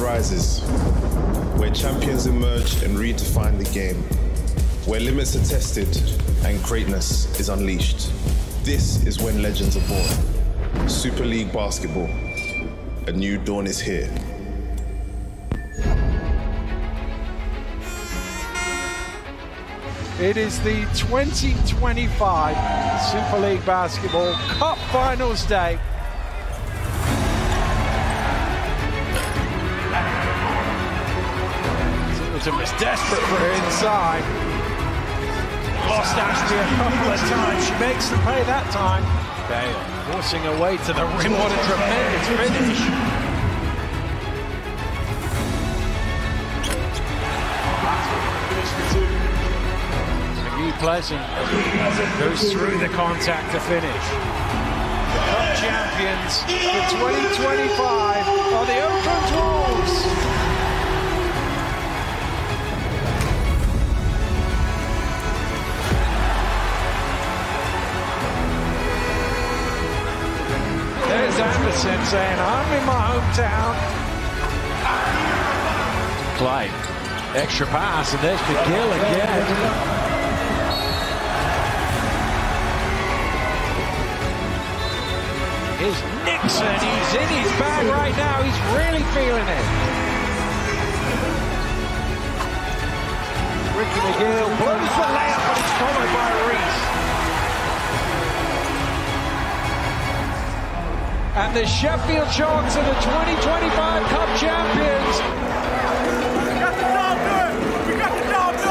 rises, where champions emerge and redefine the game, where limits are tested and greatness is unleashed. This is when legends are born. Super League Basketball. A new dawn is here. It is the 2025 Super League Basketball Cup Finals Day. Singleton was desperate for her inside. Lost Ashley a couple of times. She makes the pay that time. Bale forcing her way to the rim. What a tremendous finish. Pleasant goes through the contact to finish. The Cup champions for 2025 are the Oakland Wolves. There's Anderson saying, I'm in my hometown. Clay, extra pass, and there's McGill again. Here's Nixon, he's in his bag right now, he's really feeling it. Ricky McGill blows the layup, but it's followed by Reese. And the Sheffield Sharks are the 2025 Cup champions. We got the dog good! We got the dog good!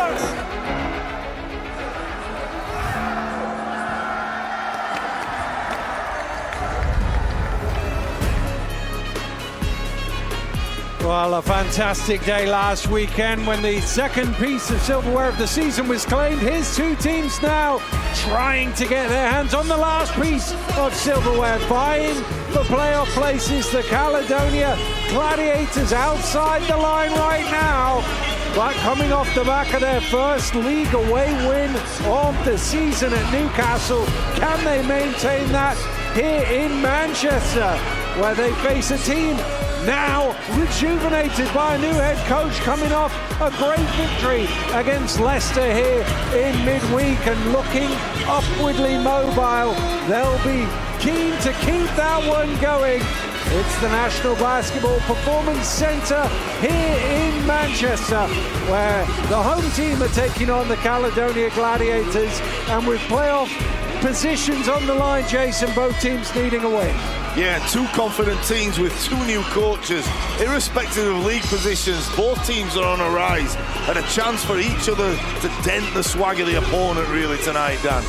Well, a fantastic day last weekend when the second piece of silverware of the season was claimed. Here's two teams now trying to get their hands on the last piece of silverware, vying for playoff places. The Caledonia Gladiators outside the line right now, but coming off the back of their first league away win of the season at Newcastle. Can they maintain that here in Manchester, where they face a team now rejuvenated by a new head coach, coming off a great victory against Leicester here in midweek and looking upwardly mobile. They'll be keen to keep that one going. It's the National Basketball Performance Centre here in Manchester, where the home team are taking on the Caledonia Gladiators, and with playoff positions on the line, Jason, both teams needing a win. Yeah, two confident teams with two new coaches. Irrespective of league positions, both teams are on a rise and a chance for each other to dent the swag of the opponent really tonight, Dan.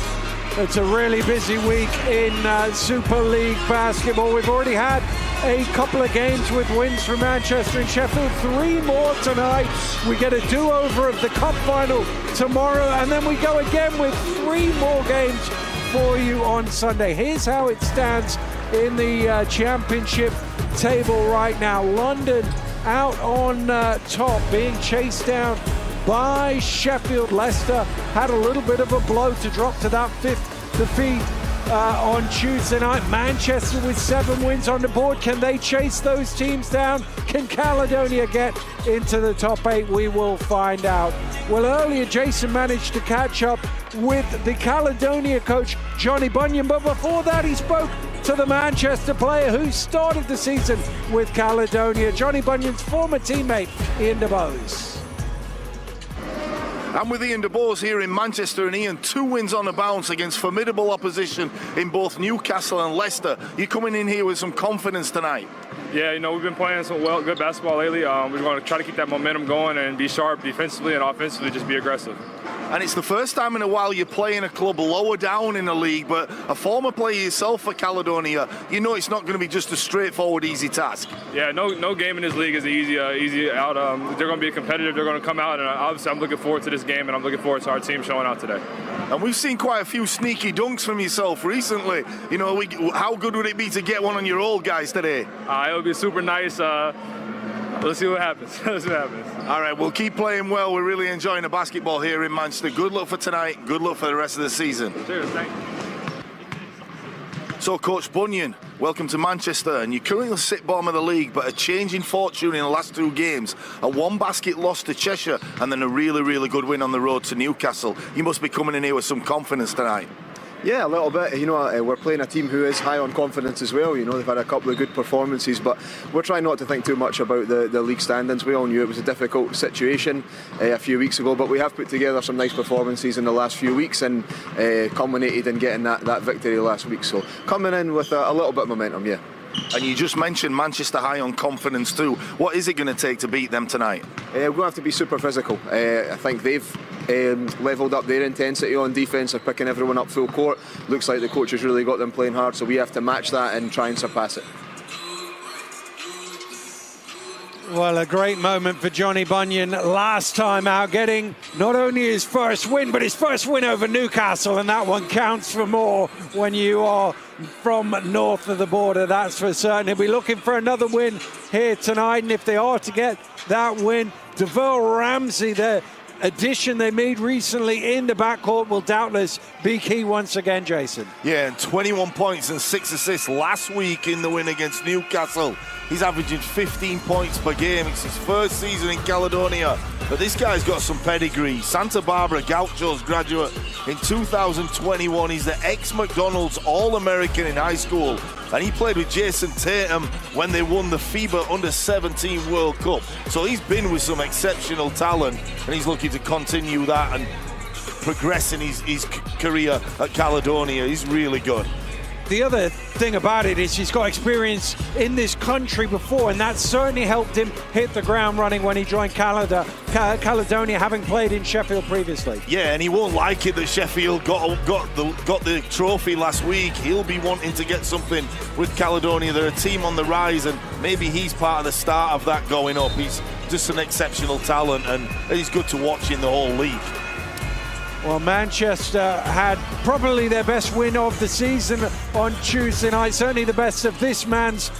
It's a really busy week in Super League basketball. We've already had a couple of games with wins for Manchester and Sheffield. 3 more tonight. We get a do-over of the Cup final tomorrow, and then we go again with 3 more games for you on Sunday. Here's how it stands in the championship table right now. London out on top, being chased down by Sheffield. Leicester had a little bit of a blow to drop to that 5th defeat on Tuesday night. Manchester with 7 wins on the board. Can they chase those teams down? Can Caledonia get into the top 8? We will find out. Well, earlier Jason managed to catch up with the Caledonia coach Johnny Bunyan, but before that he spoke to the Manchester player who started the season with Caledonia, Johnny Bunyan's former teammate Ian DeBose. I'm with Ian DeBose here in Manchester, and Ian, 2 wins on the bounce against formidable opposition in both Newcastle and Leicester. You're coming in here with some confidence tonight. Yeah, we've been playing some good basketball lately. We're going to try to keep that momentum going and be sharp defensively and offensively, just be aggressive. And it's the first time in a while you're playing a club lower down in the league, but a former player yourself for Caledonia, it's not going to be just a straightforward, easy task. Yeah, no game in this league is easy out. They're going to be competitive. They're going to come out, and obviously I'm looking forward to this game, and I'm looking forward to our team showing out today. And we've seen quite a few sneaky dunks from yourself recently. How good would it be to get one on your old guys today? It would be super nice. Let's see what happens. All right, we'll keep playing well. We're really enjoying the basketball here in Manchester. Good luck for tonight. Good luck for the rest of the season. Cheers, thank you. So, Coach Bunyan, welcome to Manchester, and you currently sit bottom of the league, but a change in fortune in the last 2 games, a 1-basket loss to Cheshire, and then a really, really good win on the road to Newcastle. You must be coming in here with some confidence tonight. Yeah, a little bit. We're playing a team who is high on confidence as well. They've had a couple of good performances, but we're trying not to think too much about the league standings. We all knew it was a difficult situation a few weeks ago, but we have put together some nice performances in the last few weeks and culminated in getting that victory last week. So coming in with a little bit of momentum, yeah. And you just mentioned Manchester high on confidence too. What is it going to take to beat them tonight? We're going to have to be super physical. I think they've levelled up their intensity on defence. They're picking everyone up full court. Looks like the coach has really got them playing hard, so we have to match that and try and surpass it. Well, a great moment for Johnny Bunyan last time out, getting not only his first win, but his first win over Newcastle, and that one counts for more when you are from north of the border, that's for certain. He'll be looking for another win here tonight, and if they are to get that win, DeVille Ramsey, the addition they made recently in the backcourt, will doubtless be key once again, Jason. Yeah, and 21 points and 6 assists last week in the win against Newcastle. He's averaging 15 points per game. It's his first season in Caledonia, but this guy's got some pedigree. Santa Barbara Gauchos graduate in 2021. He's the ex-McDonald's All-American in high school, and he played with Jason Tatum when they won the FIBA Under-17 World Cup. So he's been with some exceptional talent, and he's looking to continue that and progress in his career at Caledonia. He's really good. The other thing about it is he's got experience in this country before, and that certainly helped him hit the ground running when he joined Caledonia, having played in Sheffield previously. Yeah, and he won't like it that Sheffield got the trophy last week. He'll be wanting to get something with Caledonia. They're a team on the rise, and maybe he's part of the start of that going up. He's just an exceptional talent, and he's good to watch in the whole league. Well, Manchester had probably their best win of the season on Tuesday night, certainly the best of this man's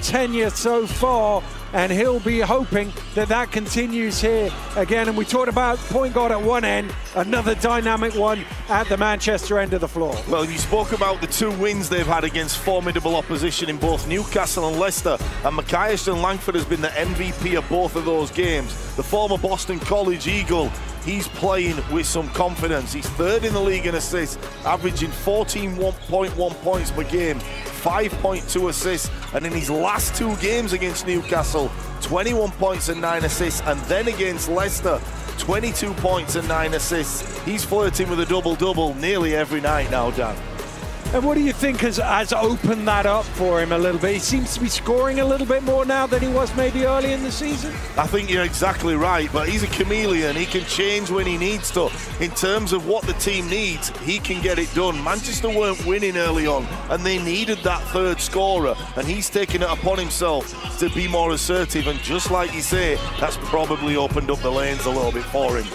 tenure so far, and he'll be hoping that continues here again. And we talked about point guard at one end, another dynamic one at the Manchester end of the floor. Well, you spoke about the 2 wins they've had against formidable opposition in both Newcastle and Leicester, and Mackay Ashton Langford has been the MVP of both of those games. The former Boston College Eagle, he's playing with some confidence. He's 3rd in the league in assists, averaging 14.1 points per game, 5.2 assists, and in his last 2 games against Newcastle, 21 points and 9 assists, and then against Leicester, 22 points and 9 assists. He's flirting with a double-double nearly every night now, Dan. And what do you think has opened that up for him a little bit? He seems to be scoring a little bit more now than he was maybe early in the season. I think you're exactly right, but he's a chameleon. He can change when he needs to. In terms of what the team needs, he can get it done. Manchester weren't winning early on, and they needed that 3rd scorer, and he's taken it upon himself to be more assertive, and just like you say, that's probably opened up the lanes a little bit for him.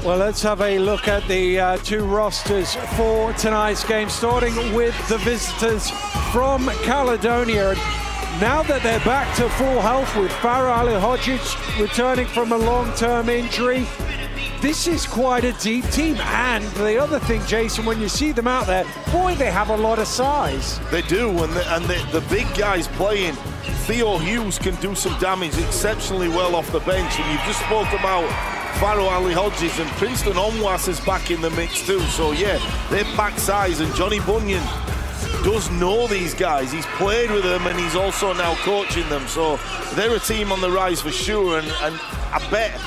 Well, let's have a look at the 2 rosters for tonight's game, starting with the visitors from Caledonia. And now that they're back to full health with Farah Ali-Hodgic returning from a long-term injury, this is quite a deep team. And the other thing, Jason, when you see them out there, boy, they have a lot of size. They do, and the big guys playing. Theo Hughes can do some damage exceptionally well off the bench, and you've just spoke about Farah Ali-Hodgic, and Princeton Onwas is back in the mix too. So yeah, they're packed size, and Johnny Bunyan does know these guys. He's played with them, and he's also now coaching them. So they're a team on the rise for sure, and I bet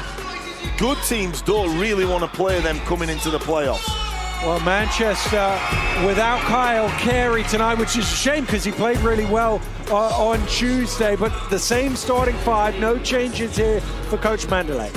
good teams don't really want to play them coming into the playoffs. Well, Manchester without Kyle Carey tonight, which is a shame because he played really well on Tuesday, but the same starting 5, no changes here for Coach Mandalay.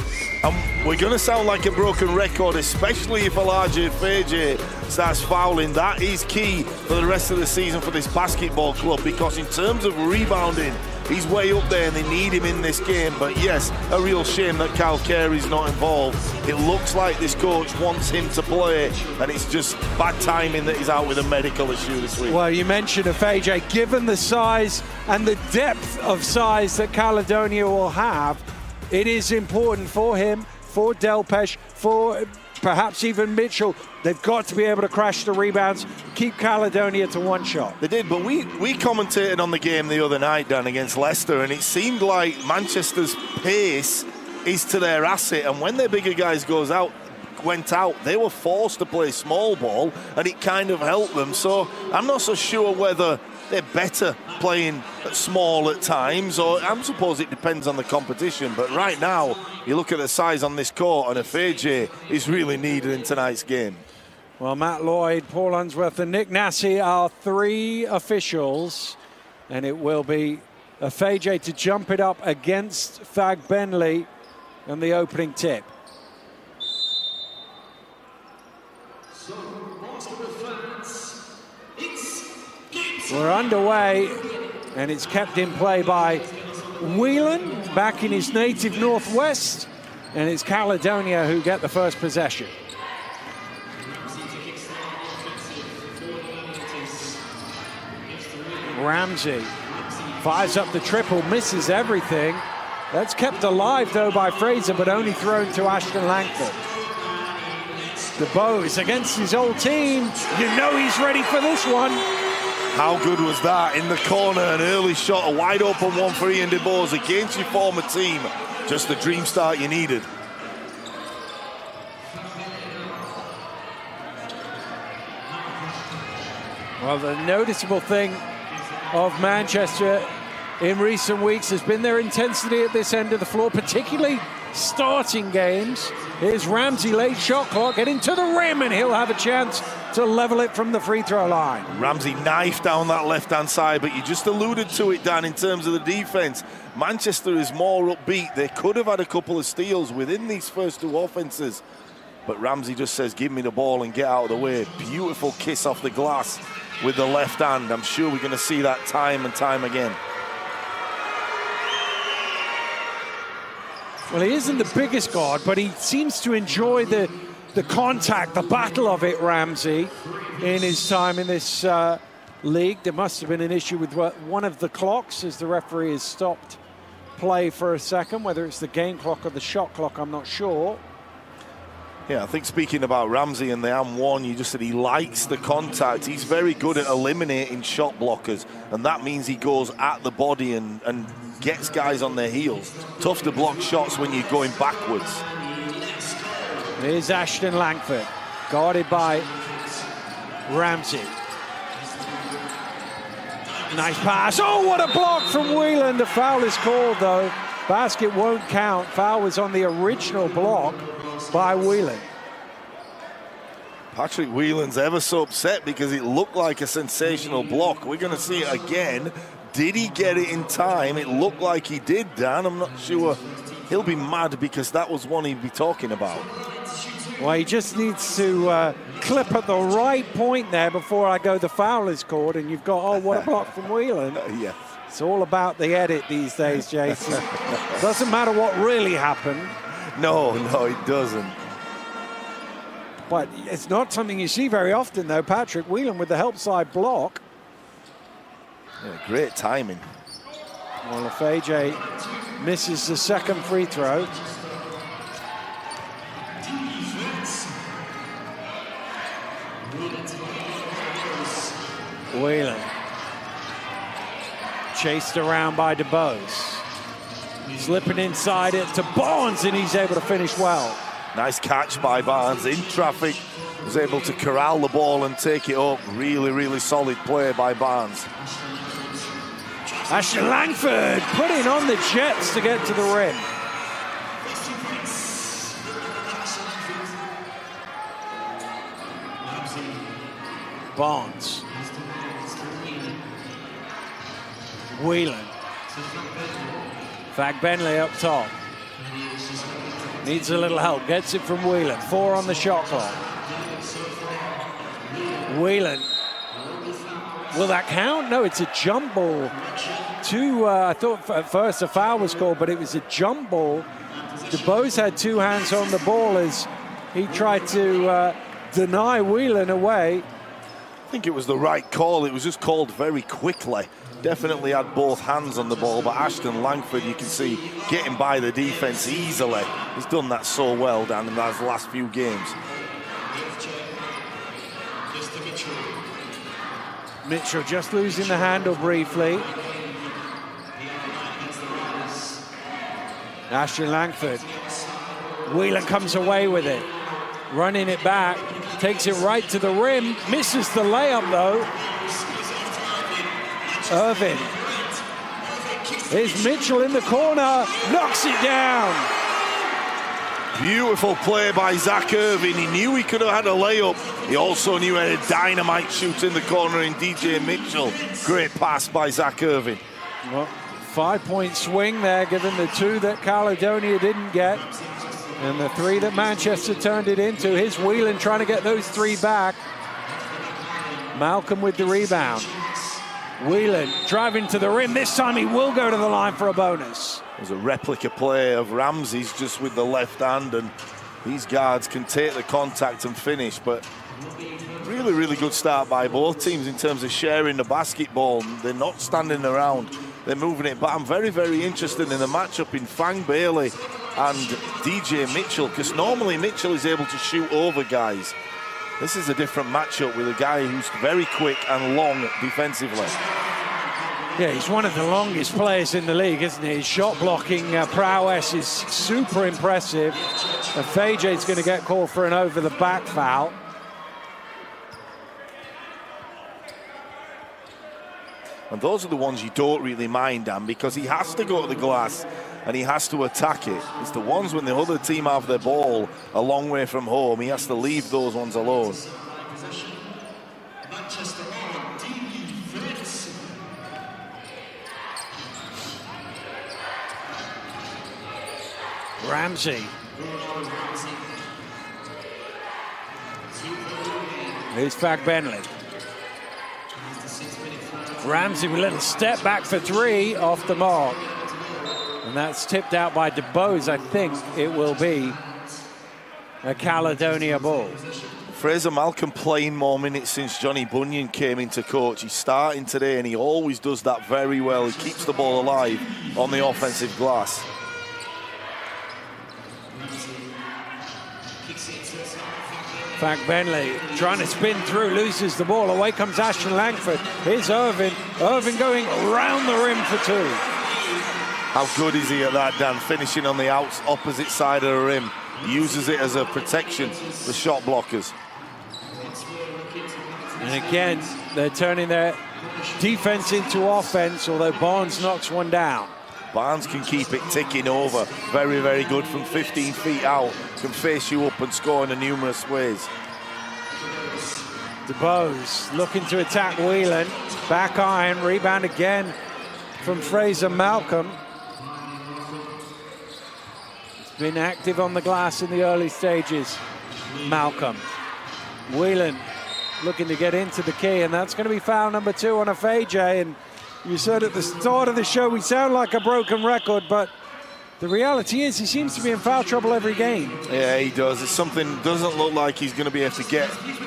We're going to sound like a broken record, especially if Elijah Feje starts fouling. That is key for the rest of the season for this basketball club, because in terms of rebounding, he's way up there and they need him in this game. But yes, a real shame that Kyle Carey's not involved. It looks like this coach wants him to play, and it's just bad timing that he's out with a medical issue this week. Well, you mentioned FAJ. Given the size and the depth of size that Caledonia will have, it is important for him, for Delpesh, for perhaps even Mitchell. They've got to be able to crash the rebounds, keep Caledonia to one shot. They did, but we commentated on the game the other night, Dan, against Leicester, and it seemed like Manchester's pace is to their asset, and when their bigger guys went out, they were forced to play small ball, and it kind of helped them. So I'm not so sure whether they're better playing small at times, or I suppose it depends on the competition. But right now, you look at the size on this court, and Afeje is really needed in tonight's game. Well, Matt Lloyd, Paul Unsworth, and Nick Nassi are 3 officials, and it will be Afeje to jump it up against Fag Benley on the opening tip. We're underway, and it's kept in play by Whelan, back in his native northwest, and it's Caledonia who get the first possession. Ramsey fires up the triple, misses everything. That's kept alive, though, by Fraser, but only thrown to Ashton Langford. DeBose against his old team. You know he's ready for this one. How good was that? In the corner, an early shot, a wide open one for Ian DeBose against your former team. Just the dream start you needed. Well, the noticeable thing of Manchester in recent weeks has been their intensity at this end of the floor, particularly starting games. Here's Ramsey, late shot clock, getting to the rim, and he'll have a chance to level it from the free throw line. Ramsey knifed down that left-hand side, but you just alluded to it, Dan, in terms of the defense. Manchester is more upbeat. They could have had a couple of steals within these first 2 offenses, but Ramsey just says, give me the ball and get out of the way. Beautiful kiss off the glass with the left hand. I'm sure we're going to see that time and time again. Well, he isn't the biggest guard, but he seems to enjoy the contact, the battle of it, Ramsey, in his time in this league. There must have been an issue with one of the clocks as the referee has stopped play for a second, whether it's the game clock or the shot clock, I'm not sure. Yeah, I think speaking about Ramsey and the M1, you just said he likes the contact. He's very good at eliminating shot blockers, and that means he goes at the body and gets guys on their heels. Tough to block shots when you're going backwards. Here's Ashton Langford, guarded by Ramsey. Nice pass. Oh, what a block from Whelan. The foul is called, though. Basket won't count. Foul was on the original block by Whelan. Patrick Whelan's ever so upset because it looked like a sensational block. We're going to see it again. Did he get it in time? It looked like he did, Dan. I'm not sure. He'll be mad because that was one he'd be talking about. Well, he just needs to clip at the right point there before I go, the foul is called, and you've got, oh, what a block from Whelan. Yeah. It's all about the edit these days, Jason. Doesn't matter what really happened. No, it doesn't. But it's not something you see very often, though. Patrick Whelan with the help side block. Yeah, great timing. Well, Afeje misses the second free throw. Whelan chased around by DeBose. Slipping inside it to Barnes, and he's able to finish well. Nice catch by Barnes in traffic. Was able to corral the ball and take it up. Really, really solid play by Barnes. Ashton Langford putting on the Jets to get to the rim. Barnes. Whelan. Fag Benley up top. Needs a little help. Gets it from Whelan. 4 on the shot clock. Whelan. Will that count? No, it's a jump ball. I thought at first a foul was called, but it was a jump ball. DeBose had 2 hands on the ball as he tried to deny Whelan away. I think it was the right call. It was just called very quickly. Definitely had both hands on the ball, but Ashton Langford, you can see, getting by the defense easily. He's done that so well, Dan, in those last few games. Mitchell just losing the handle briefly. Ashton Langford. Whelan comes away with it. Running it back. Takes it right to the rim. Misses the layup though. Irvin. Here's Mitchell in the corner. Knocks it down. Beautiful play by Zach Irvin. He knew he could have had a layup. He also knew he had a dynamite shoot in the corner in DJ Mitchell. Great pass by Zach Irvin. Well, 5-point swing there, given the 2 that Caledonia didn't get. And the 3 that Manchester turned it into. Here's Whelan trying to get those 3 back. Malcolm with the rebound. Whelan driving to the rim. This time he will go to the line for a bonus. There's a replica play of Ramsey's just with the left hand, and these guards can take the contact and finish. But really, really good start by both teams in terms of sharing the basketball. They're not standing around. They're moving it. But I'm very, very interested in the matchup in Fang Bailey and DJ Mitchell, because normally Mitchell is able to shoot over guys. This is a different matchup with a guy who's very quick and long defensively. Yeah, he's one of the longest players in the league, isn't he? His shot blocking prowess is super impressive. Faje's going to get called for an over the back foul. And those are the ones you don't really mind, Dan, because he has to go to the glass and he has to attack it. It's the ones when the other team have their ball a long way from home, he has to leave those ones alone. Ramsey. Here's Fag Bentley. Ramsey with a little step back for 3 off the mark. And that's tipped out by DeBose. I think it will be a Caledonia ball. Fraser Malcolm playing more minutes since Johnny Bunyan came into coach. He's starting today and he always does that very well. He keeps the ball alive on the offensive glass. Fag Bentley trying to spin through, loses the ball. Away comes Ashton Langford. Here's Irvin. Irvin going around the rim for 2. How good is he at that, Dan? Finishing on the opposite side of the rim. He uses it as a protection for shot blockers. And again, they're turning their defense into offense, although Barnes knocks one down. Barnes can keep it ticking over. Very, very good from 15 feet out. Can face you up and score in numerous ways. DeBose looking to attack Whelan. Back iron, rebound again from Fraser Malcolm. He's been active on the glass in the early stages, Malcolm. Whelan looking to get into the key, and that's going to be foul number 2 on Faj. And you said at the start of the show we sound like a broken record, but the reality is he seems to be in foul trouble every game. Yeah, he does. It's something doesn't look like he's going to be able to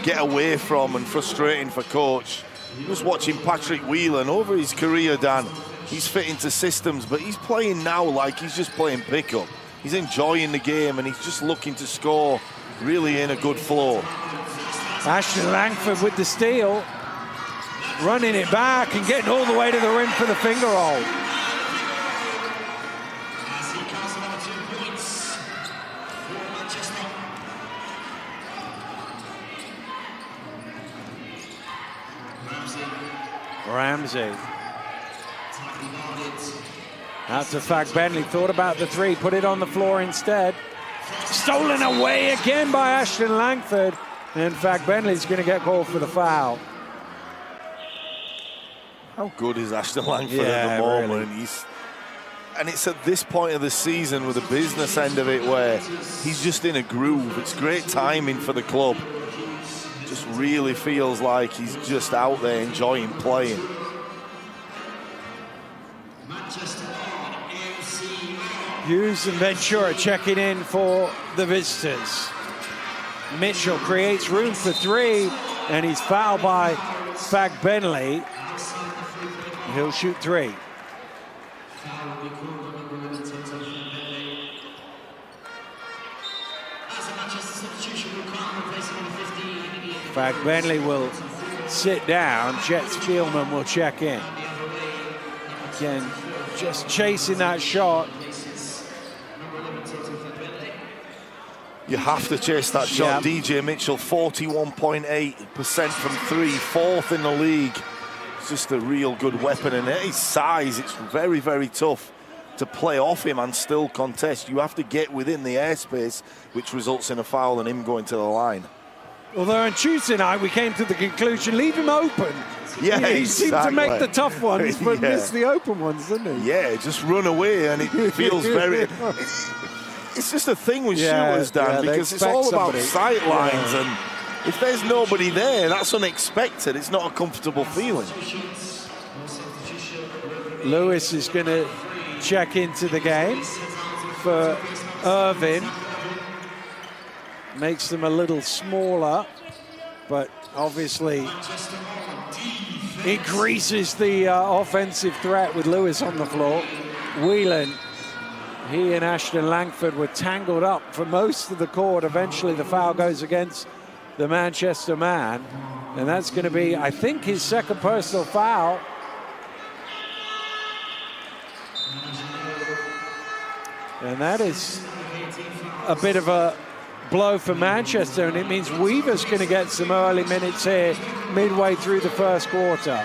get away from, and frustrating for coach. Just watching Patrick Whelan over his career, Dan. He's fit into systems, but he's playing now like he's just playing pickup. He's enjoying the game and he's just looking to score really in a good flow. Ashton Langford with the steal. Running it back and getting all the way to the rim for the finger roll. Ramsey. Out to Fag Bentley. Thought about the 3, put it on the floor instead. Stolen away again by Ashton Langford. And Fag Bentley's going to get called for the foul. How good is Ashton Langford at the moment? Really. And it's at this point of the season with the business end of it where he's just in a groove. It's great timing for the club. Just really feels like he's just out there enjoying playing. Hughes and Ventura checking in for the visitors. Mitchell creates room for 3, and he's fouled by Fag Bentley. He'll shoot 3. Fag Bentley will sit down, Jets Spielman will check in. Again, just chasing that shot. You have to chase that shot. Yeah. DJ Mitchell, 41.8% from three, 4th in the league. It's just a real good weapon, and at his size, it's very, very tough to play off him and still contest. You have to get within the airspace, which results in a foul and him going to the line. Although on Tuesday night we came to the conclusion, leave him open. Yeah, he seemed to make the tough ones, but miss the open ones, didn't he? Yeah, just run away, and it feels very... It's just a thing with shooters, Dan, because it's all about sight lines, and if there's nobody there, that's unexpected. It's not a comfortable feeling. Lewis is going to check into the game for Irvin. Makes them a little smaller, but obviously increases the offensive threat with Lewis on the floor. Whelan, he and Ashton Langford were tangled up for most of the court. Eventually the foul goes against the Manchester man, and that's going to be, I think, his second personal foul. And that is a bit of a blow for Manchester, and it means Weaver's going to get some early minutes here midway through the first quarter.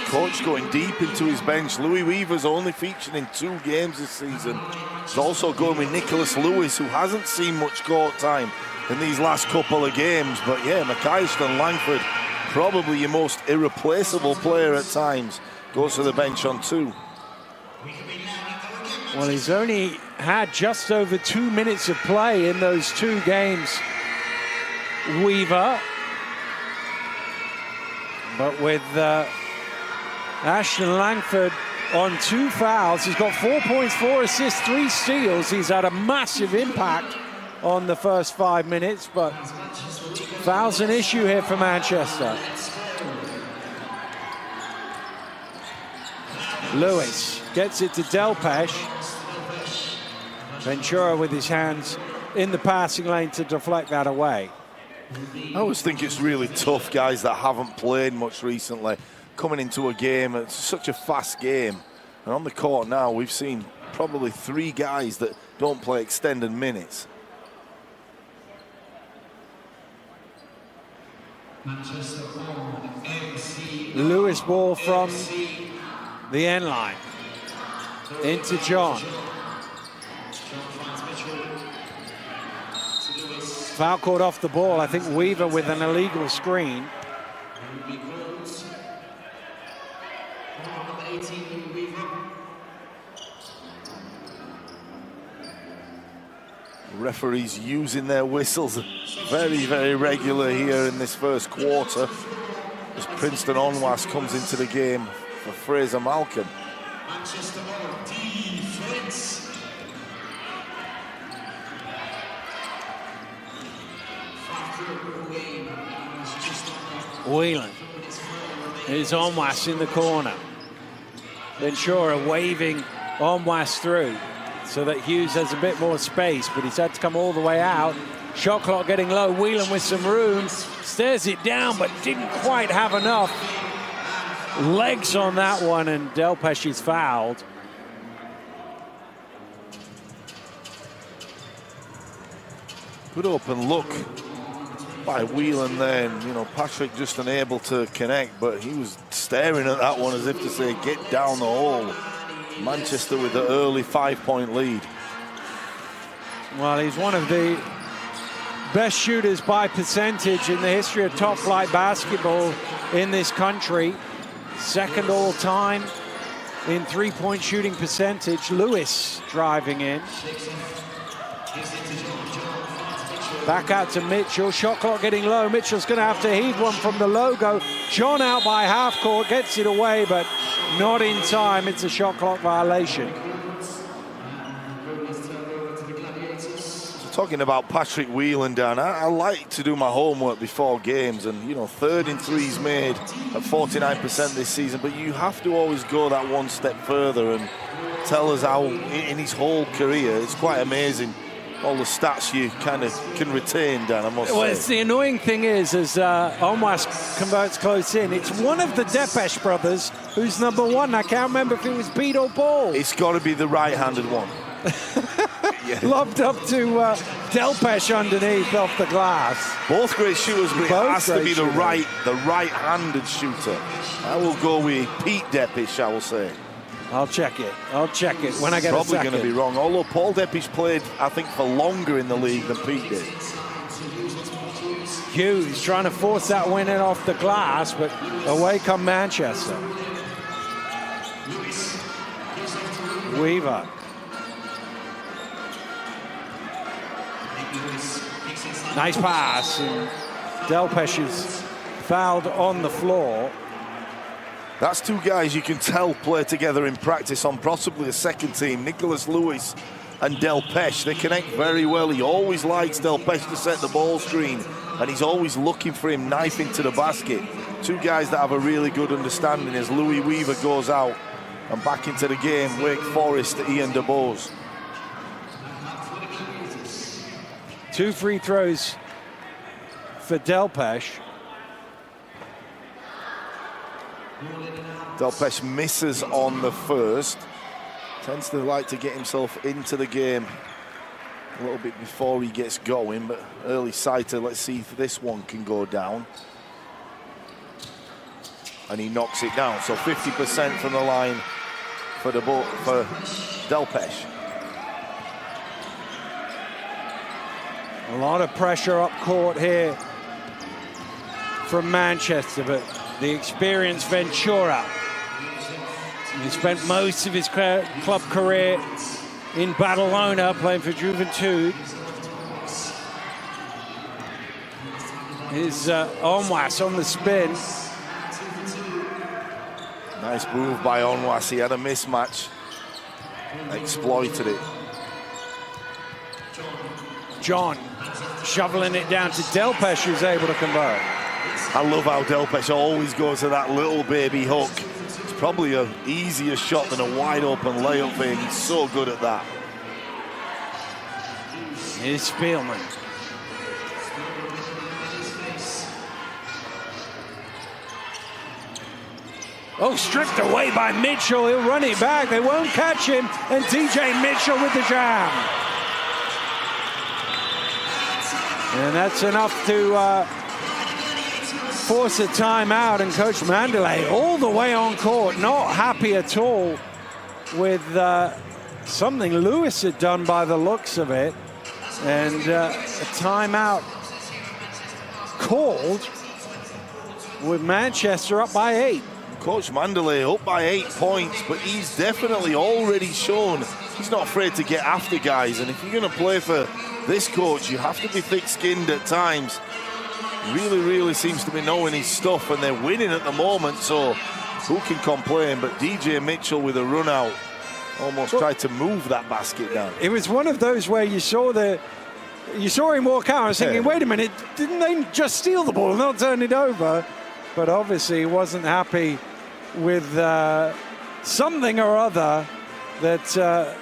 Coach going deep into his bench. Louis Weaver's only featured in 2 games this season. He's also going with Nicholas Lewis, who hasn't seen much court time in these last couple of games. But yeah, Ashton Langford, probably your most irreplaceable player at times, goes to the bench on 2. Well, he's only had just over 2 minutes of play in those 2 games, Weaver. But with Ashton Langford on 2 fouls, he's got 4 points, 4 assists, 3 steals. He's had a massive impact on the first 5 minutes, but foul's an issue here for Manchester. Lewis gets it to Delpesh. Ventura with his hands in the passing lane to deflect that away. I always think it's really tough, guys that haven't played much recently, coming into a game. It's such a fast game. And on the court now, we've seen probably 3 guys that don't play extended minutes. Lewis ball from the end line into John. Foul called off the ball. I think Weaver with an illegal screen. Referees using their whistles very, very regular here in this first quarter as Princeton Onwas comes into the game for Fraser Malcolm. Whelan is Onwas in the corner. Ventura waving Onwas through so that Hughes has a bit more space, but he's had to come all the way out. Shot clock getting low. Whelan with some room, stares it down, but didn't quite have enough legs on that one, and Delpesh is fouled. Good open look by Whelan then. You know, Patrick just unable to connect, but he was staring at that one as if to say, get down the hole. Manchester with the early 5-point lead. Well, he's one of the best shooters by percentage in the history of top flight basketball in this country. Second all time in 3-point shooting percentage. Lewis driving in. Back out to Mitchell. Shot clock getting low. Mitchell's going to have to heave one from the logo. John out by half court, gets it away, but not in time. It's a shot clock violation. Talking about Patrick Whelan, Dan, I like to do my homework before games, and you know, 3rd in threes made at 49% this season, but you have to always go that one step further and tell us how in his whole career, it's quite amazing all the stats you kind of can retain, Dan, I must say. It's the annoying thing is, as Onwas converts close in, it's one of the Depeche brothers who's number one. I can't remember if it was Pete or Paul. It's got to be the right-handed one. Lobbed up to Delpesh underneath off the glass. Both great shooters, but it has to be the shooters. right-handed shooter. I will go with Pete Depish, I will say. I'll check it when I get Probably a second. going to be wrong, although Paul Depish played, I think, for longer in the league than Pete did. Hughes trying to force that win in off the glass, but away come Manchester. Weaver. Nice pass, and Delpesh is fouled on the floor. That's two guys you can tell play together in practice on possibly a second team. Nicholas Lewis and Delpesh, they connect very well. He always likes Delpesh to set the ball screen, and he's always looking for him knifing to the basket. Two guys that have a really good understanding as Louis Weaver goes out and back into the game. Wake Forest to Ian DeBose. 2 free throws for Delpesh. Delpesh misses on the first. Tends to like to get himself into the game a little bit before he gets going, but early sighter. Let's see if this one can go down. And he knocks it down. So 50% from the line for Delpesh. A lot of pressure up court here from Manchester, but the experienced Ventura, he spent most of his club career in Badalona playing for Juventud. Is Onwas on the spin. Nice move by Onwas. He had a mismatch, exploited it. John shoveling it down to Delpesh, who's able to convert. I love how Delpesh always goes to that little baby hook. It's probably an easier shot than a wide open layup for him. He's so good at that. Here's Spielman. Oh, stripped away by Mitchell. He'll run it back. They won't catch him. And DJ Mitchell with the jam. And that's enough to force a timeout. And Coach Mandalay all the way on court, not happy at all with something Lewis had done by the looks of it. And a timeout called with Manchester up by 8. Coach Mandalay up by 8 points, but he's definitely already shown he's not afraid to get after guys. And if you're going to play for this coach, you have to be thick-skinned at times. Really seems to be knowing his stuff, and they're winning at the moment, so who can complain? But DJ Mitchell with a run out almost tried to move that basket down. It was one of those where you saw him walk out. I was thinking, wait a minute, didn't they just steal the ball and not turn it over? But obviously he wasn't happy with something or other that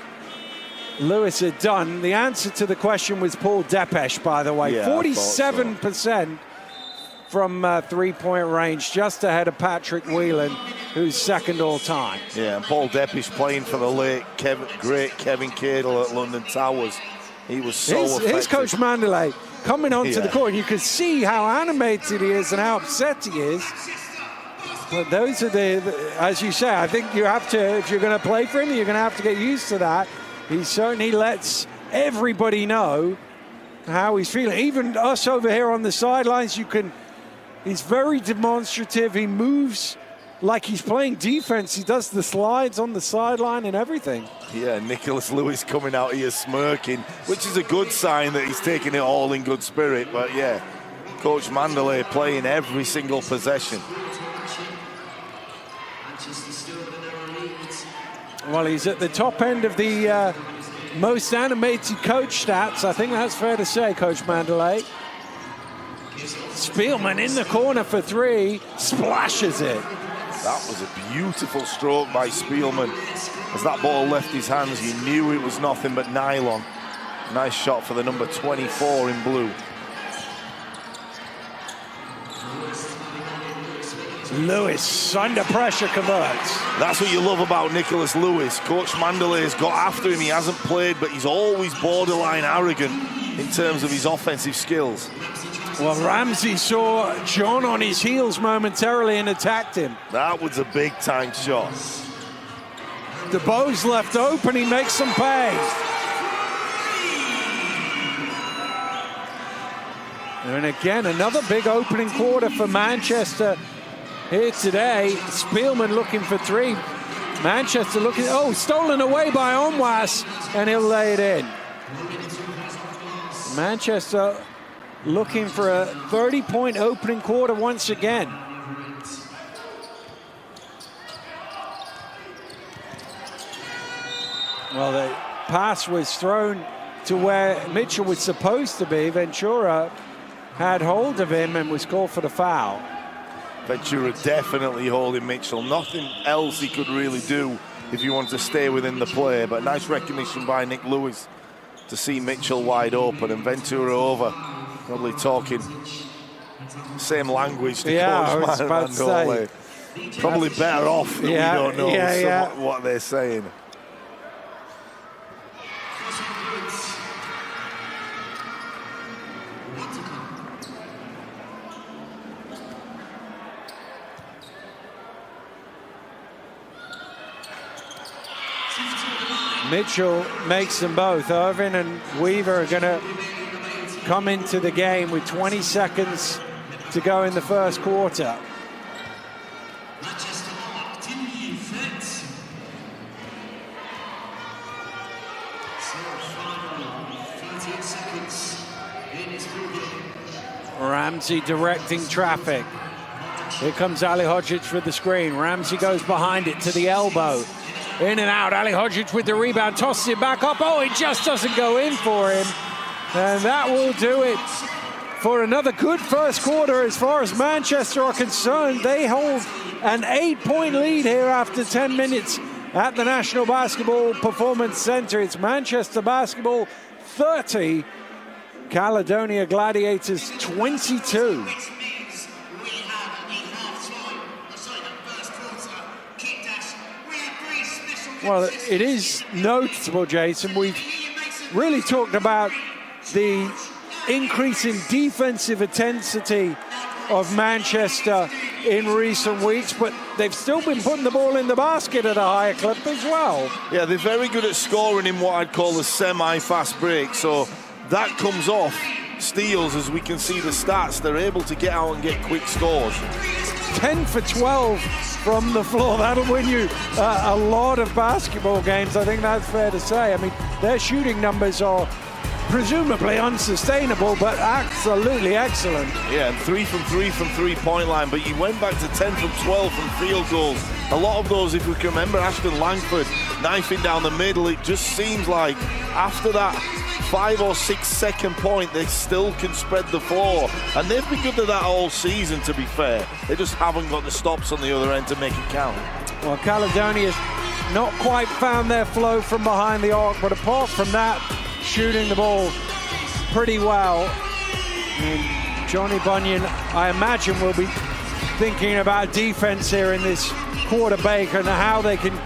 Lewis had done. The answer to the question was Paul Depesh, by the way. 47% from three-point range, just ahead of Patrick Whelan, who's second all-time. Yeah, and Paul Depesh playing for the late great Kevin Cadle at London Towers. He was so effective. Here's Coach Mandalay coming onto the court. You can see how animated he is and how upset he is. But those are as you say, I think you have to, if you're going to play for him, you're going to have to get used to that. He certainly lets everybody know how he's feeling. Even us over here on the sidelines, he's very demonstrative. He moves like he's playing defense. He does the slides on the sideline and everything. Yeah, Nicholas Lewis coming out here smirking, which is a good sign that he's taking it all in good spirit. But yeah, Coach Mandalay playing every single possession. Well, he's at the top end of the most animated coach stats. I think that's fair to say, Coach Mandalay. Spielman in the corner for three, splashes it. That was a beautiful stroke by Spielman. As that ball left his hands, you knew it was nothing but nylon. Nice shot for the number 24 in blue. Lewis, under pressure, converts. That's what you love about Nicholas Lewis. Coach Mandelay's got after him. He hasn't played, but he's always borderline arrogant in terms of his offensive skills. Well, Ramsey saw John on his heels momentarily and attacked him. That was a big-time shot. DeBoe's left open, he makes them pay. And again, another big opening quarter for Manchester here today. Spielman looking for three. Manchester looking, oh, stolen away by Onwas, and he'll lay it in. Manchester looking for a 30-point opening quarter once again. Well, the pass was thrown to where Mitchell was supposed to be. Ventura had hold of him and was called for the foul. Ventura definitely holding Mitchell. Nothing else he could really do if he wanted to stay within the play, but nice recognition by Nick Lewis to see Mitchell wide open and Ventura over, probably talking same language to Coach Mandole. Probably better off that we don't know what they're saying. Mitchell makes them both. Irvin and Weaver are going to come into the game with 20 seconds to go in the first quarter. Ramsey directing traffic. Here comes Ali Hodgic with the screen. Ramsey goes behind it to the elbow. In and out, Ali Hodgic with the rebound, tosses it back up. Oh, it just doesn't go in for him. And that will do it for another good first quarter as far as Manchester are concerned. They hold an 8-point lead here after 10 minutes at the National Basketball Performance Center. It's Manchester Basketball 30, Caledonia Gladiators 22. Well, it is noticeable, Jason. We've really talked about the increase in defensive intensity of Manchester in recent weeks, but they've still been putting the ball in the basket at a higher clip as well. Yeah, they're very good at scoring in what I'd call a semi-fast break, so that comes off steals. As we can see the stats, they're able to get out and get quick scores. 10 for 12 from the floor. That'll win you a lot of basketball games. I think that's fair to say. I mean, their shooting numbers are presumably unsustainable, but absolutely excellent. Yeah, and 3 from 3 from three-point line, but you went back to 10 from 12 from field goals. A lot of those, if we can remember, Ashton Langford knifing down the middle. It just seems like after that 5 or 6 second point, they still can spread the floor. And they've been good at that all season, to be fair. They just haven't got the stops on the other end to make it count. Well, Caledonia's not quite found their flow from behind the arc, but apart from that, shooting the ball pretty well. And Johnny Bunyan, I imagine, will be thinking about defense here in this quarter break and how they can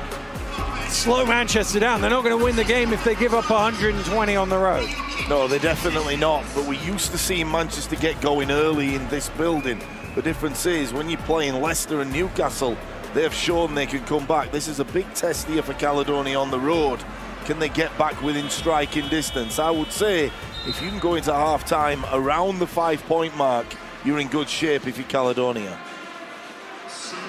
slow Manchester down. They're not going to win the game if they give up 120 on the road. No, they're definitely not. But we used to see Manchester get going early in this building. The difference is when you're playing Leicester and Newcastle, they've shown they can come back. This is a big test here for Caledonia on the road. Can they get back within striking distance? I would say if you can go into half-time around the 5-point mark, you're in good shape if you're Caledonia.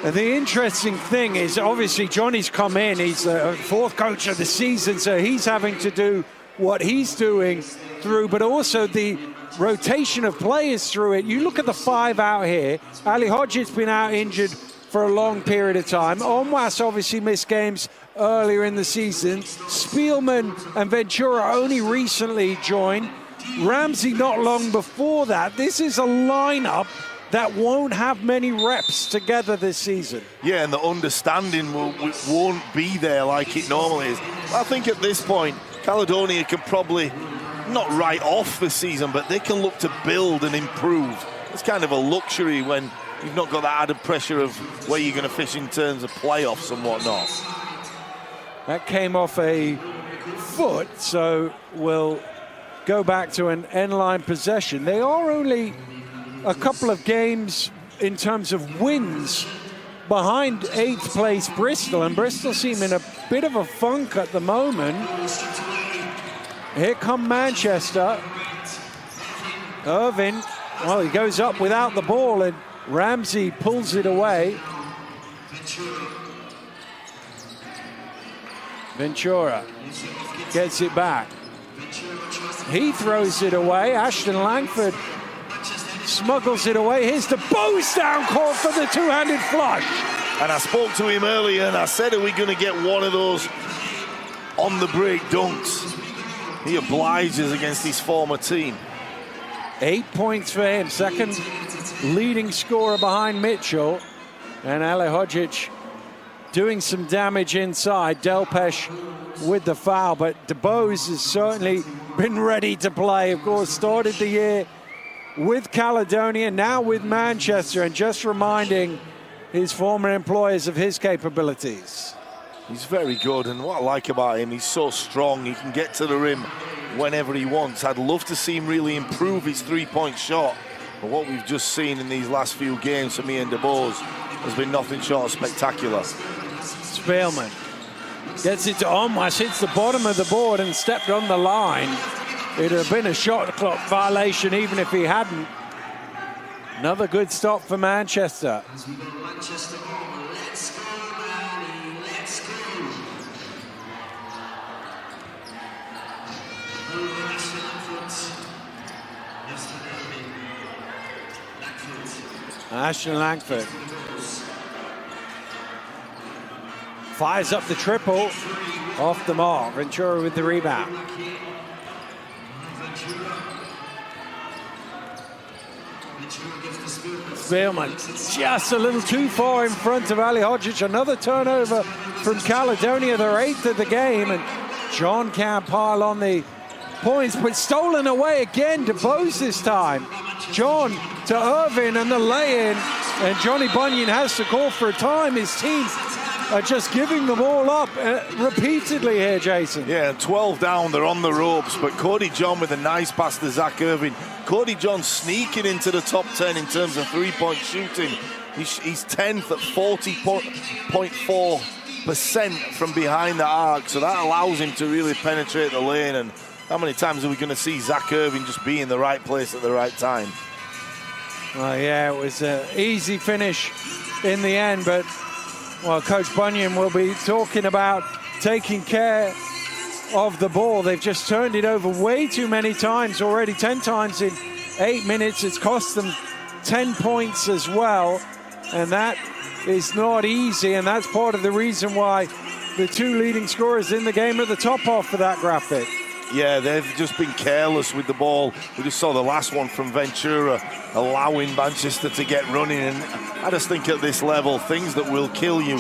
The interesting thing is, obviously, Johnny's come in. He's the fourth coach of the season, so he's having to do what he's doing through, but also the rotation of players through it. You look at the 5 out here. Ali Hodge's been out injured for a long period of time. Onwas obviously missed games earlier in the season. Spielman and Ventura only recently joined. Ramsey not long before that. This is a lineup that won't have many reps together this season. Yeah, and the understanding won't be there like it normally is. I think at this point, Caledonia can probably not right off the season, but they can look to build and improve. It's kind of a luxury when you've not got that added pressure of where you're going to fish in terms of playoffs and whatnot. That came off a foot, so we'll go back to an end-line possession. They are only a couple of games in terms of wins behind 8th place Bristol, and Bristol seem in a bit of a funk at the moment. Here come Manchester. Irvin, well, he goes up without the ball, and Ramsey pulls it away. Ventura gets it back. He throws it away. Ashton Langford smuggles it away. Here's the Bose down call for the two-handed flush. And I spoke to him earlier and I said, are we going to get one of those on the break dunks? He obliges against his former team. 8 points for him, second leading scorer behind Mitchell. And Ali Hodzic doing some damage inside. Delpesh with the foul, but DeBose has certainly been ready to play. Of course, started the year with Caledonia, now with Manchester, and just reminding his former employers of his capabilities. He's very good, and what I like about him, he's so strong. He can get to the rim whenever he wants. I'd love to see him really improve his three-point shot, but what we've just seen in these last few games for me and DeBose has been nothing short of spectacular. Spielman gets it to Onwas, hits the bottom of the board and stepped on the line. It would have been a shot clock violation even if he hadn't. Another good stop for Manchester. Ashton Langford fires up the triple, off the mark. Ventura with the rebound. Spielman just a little too far in front of Ali Hodzic. Another turnover from Caledonia, their 8th of the game, and John can't pile on the points, but stolen away again. DeBose this time. John to Irvin and the lay-in, and Johnny Bunyan has to call for a time. His team are just giving the ball up repeatedly here, Jason. Yeah, 12 down, they're on the ropes, but Cody John with a nice pass to Zach Irvin. Cody John sneaking into the top 10 in terms of three-point shooting. He's 10th at 40.4% from behind the arc, so that allows him to really penetrate the lane. And how many times are we going to see Zach Irvin just be in the right place at the right time? Well, yeah, it was an easy finish in the end, but well, Coach Bunyan will be talking about taking care of the ball. They've just turned it over way too many times already, 10 times in 8 minutes. It's cost them 10 points as well, and that is not easy, and that's part of the reason why the two leading scorers in the game are at the top half for that graphic. Yeah, they've just been careless with the ball. We just saw the last one from Ventura, allowing Manchester to get running. And I just think at this level, things that will kill you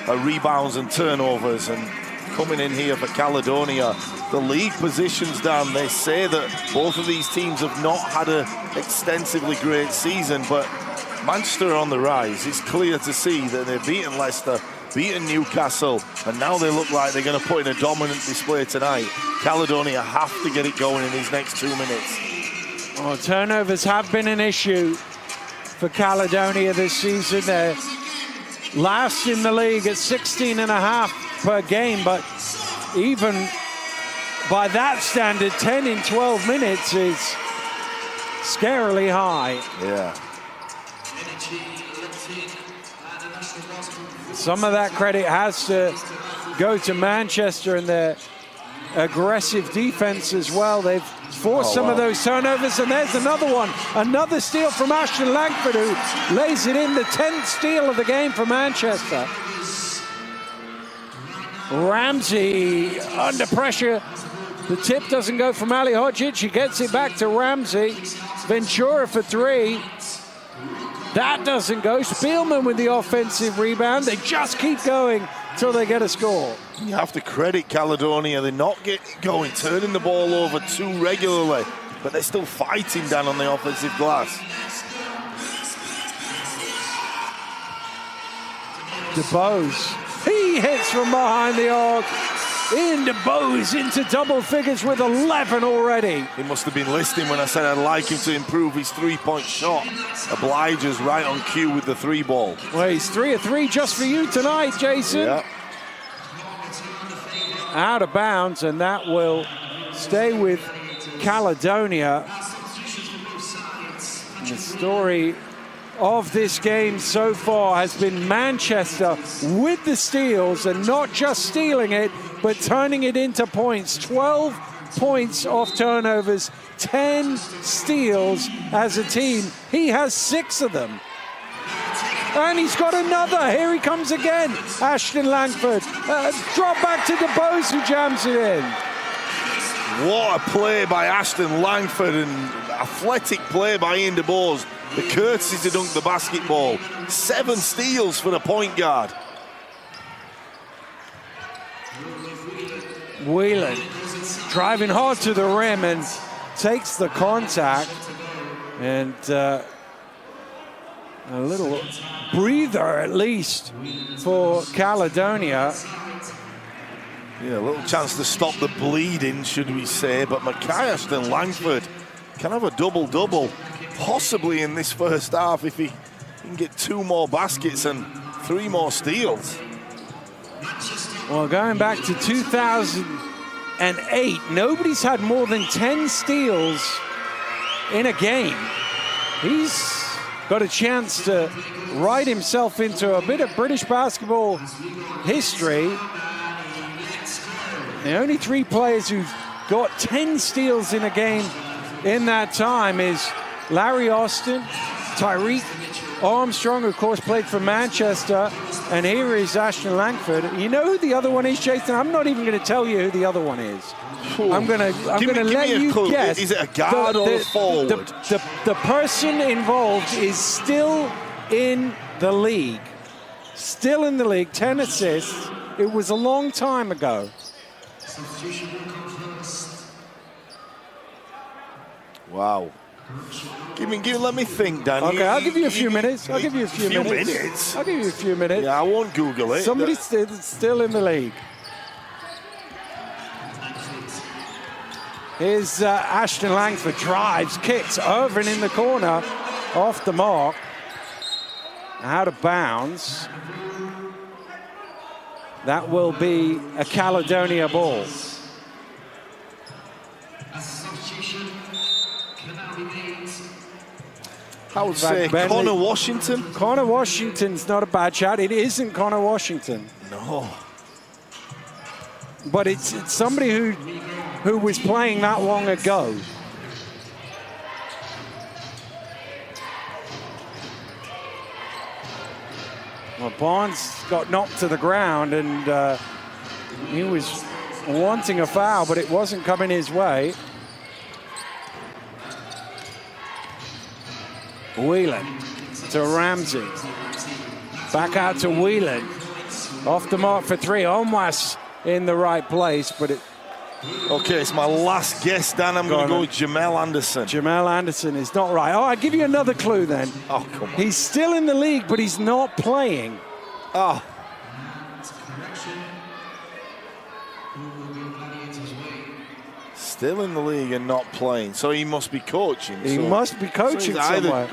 are rebounds and turnovers. And coming in here for Caledonia, the league positions down, they say that both of these teams have not had an extensively great season, but Manchester are on the rise. It's clear to see that they've beaten Leicester, beaten Newcastle, and now they look like they're going to put in a dominant display tonight. Caledonia have to get it going in these next 2 minutes. Well, turnovers have been an issue for Caledonia this season. They're last in the league at 16.5 per game, but even by that standard, 10 in 12 minutes is scarily high. Yeah. Some of that credit has to go to Manchester and their aggressive defense as well. They've forced some of those turnovers, and there's another one. Another steal from Ashton Langford, who lays it in, the 10th steal of the game for Manchester. Ramsey under pressure. The tip doesn't go from Ali Hodzic. He gets it back to Ramsey. Ventura for three. That doesn't go. Spielman with the offensive rebound. They just keep going till they get a score. You have to credit Caledonia. They're not getting going, turning the ball over too regularly, but they're still fighting down on the offensive glass. DeBose, he hits from behind the arc. In DeBose into double figures with 11 already. He must have been listening when I said I'd like him to improve his three-point shot. Obliges right on cue with the three ball. Well, he's 3 of 3 just for you tonight, Jason. Yeah. Out of bounds, and that will stay with Caledonia. And the story of this game so far has been Manchester with the steals, and not just stealing it, but turning it into points. 12 points off turnovers, 10 steals as a team. He has 6 of them. And he's got another. Here he comes again. Ashton Langford. Drop back to DeBose, who jams it in. What a play by Ashton Langford, and athletic play by Ian DeBose. The courtesy to dunk the basketball. 7 steals for the point guard. Whelan driving hard to the rim and takes the contact. And a little breather, at least, for Caledonia. Yeah, a little chance to stop the bleeding, should we say. But Mackay Ashton Langford can have a double-double, possibly in this first half, if he can get 2 more baskets and 3 more steals. Well, going back to 2008, nobody's had more than 10 steals in a game. He's got a chance to write himself into a bit of British basketball history. The only 3 players who've got 10 steals in a game in that time is Larry Austin, Tyreek Armstrong, who of course played for Manchester, and here is Ashton Langford. You know who the other one is, Jason? I'm not even going to tell you who the other one is. I'm going to let you guess. Is it a guard or a forward? The person involved is still in the league. Still in the league, 10 assists. It was a long time ago. Wow. Let me think, Dan. Okay, I'll give you a few minutes. I'll give you a few minutes. I'll give you a few minutes. Yeah, I won't Google it. Somebody's still in the league. Here's Ashton Langford, drives, kicks, Irvin in the corner, off the mark, out of bounds. That will be a Caledonia ball. I would say Connor Washington. Connor Washington's not a bad shot. It isn't Connor Washington. No. But it's somebody who was playing that long ago. Well, Barnes got knocked to the ground, and he was wanting a foul, but it wasn't coming his way. Whelan to Ramsey. Back out to Whelan. Off the mark for 3. Almost in the right place, but it... Okay, it's my last guess, Dan. I'm going to go with Jamel Anderson. Jamel Anderson is not right. Oh, I'll give you another clue then. Oh, come on. He's still in the league, but he's not playing. Oh. Still in the league and not playing, so he must be coaching. He must be coaching somewhere.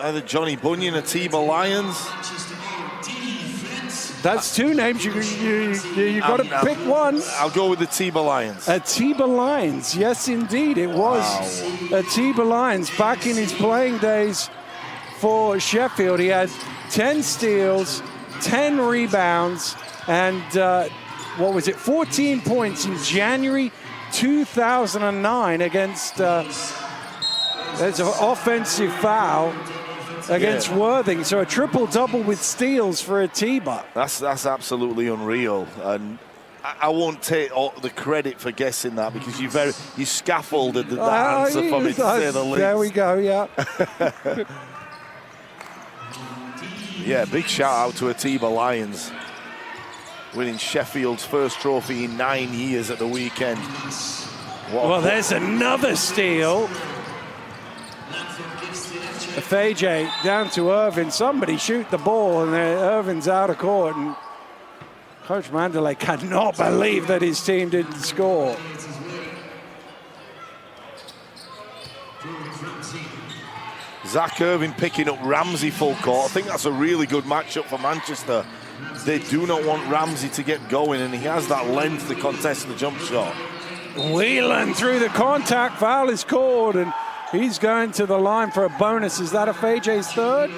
Either Johnny Bunyan or Atiba Lyons. That's 2 names. You got to pick one. I'll go with Atiba Lyons. Atiba Lyons, yes, indeed, it was. Wow. Atiba Lyons, back in his playing days for Sheffield, he had 10 steals, 10 rebounds, and 14 points in January 2009 against there's an offensive foul against Worthing, so a triple-double with steals for Atiba. That's absolutely unreal, and I won't take all the credit for guessing that, because you scaffolded that answer for me, to say the least. There we go, yeah. Yeah, big shout out to Atiba Lyons. winning Sheffield's first trophy in 9 years at the weekend. Well, there's another steal. Faj down to Irvin. Somebody shoot the ball, and Irvin's out of court. And Coach Mandalay cannot believe that his team didn't score. Zach Irvin picking up Ramsey full court. I think that's a really good matchup for Manchester. They do not want Ramsey to get going, and he has that length to contest the jump shot. Whelan through the contact, foul is called, and he's going to the line for a bonus. Is that a Faj's third?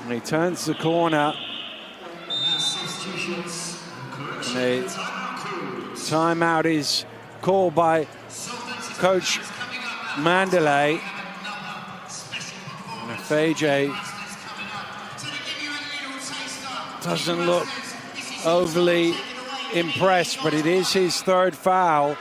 And he turns the corner. And a timeout is called by Coach Mandalay. And Faj doesn't look overly impressed, but it is his third foul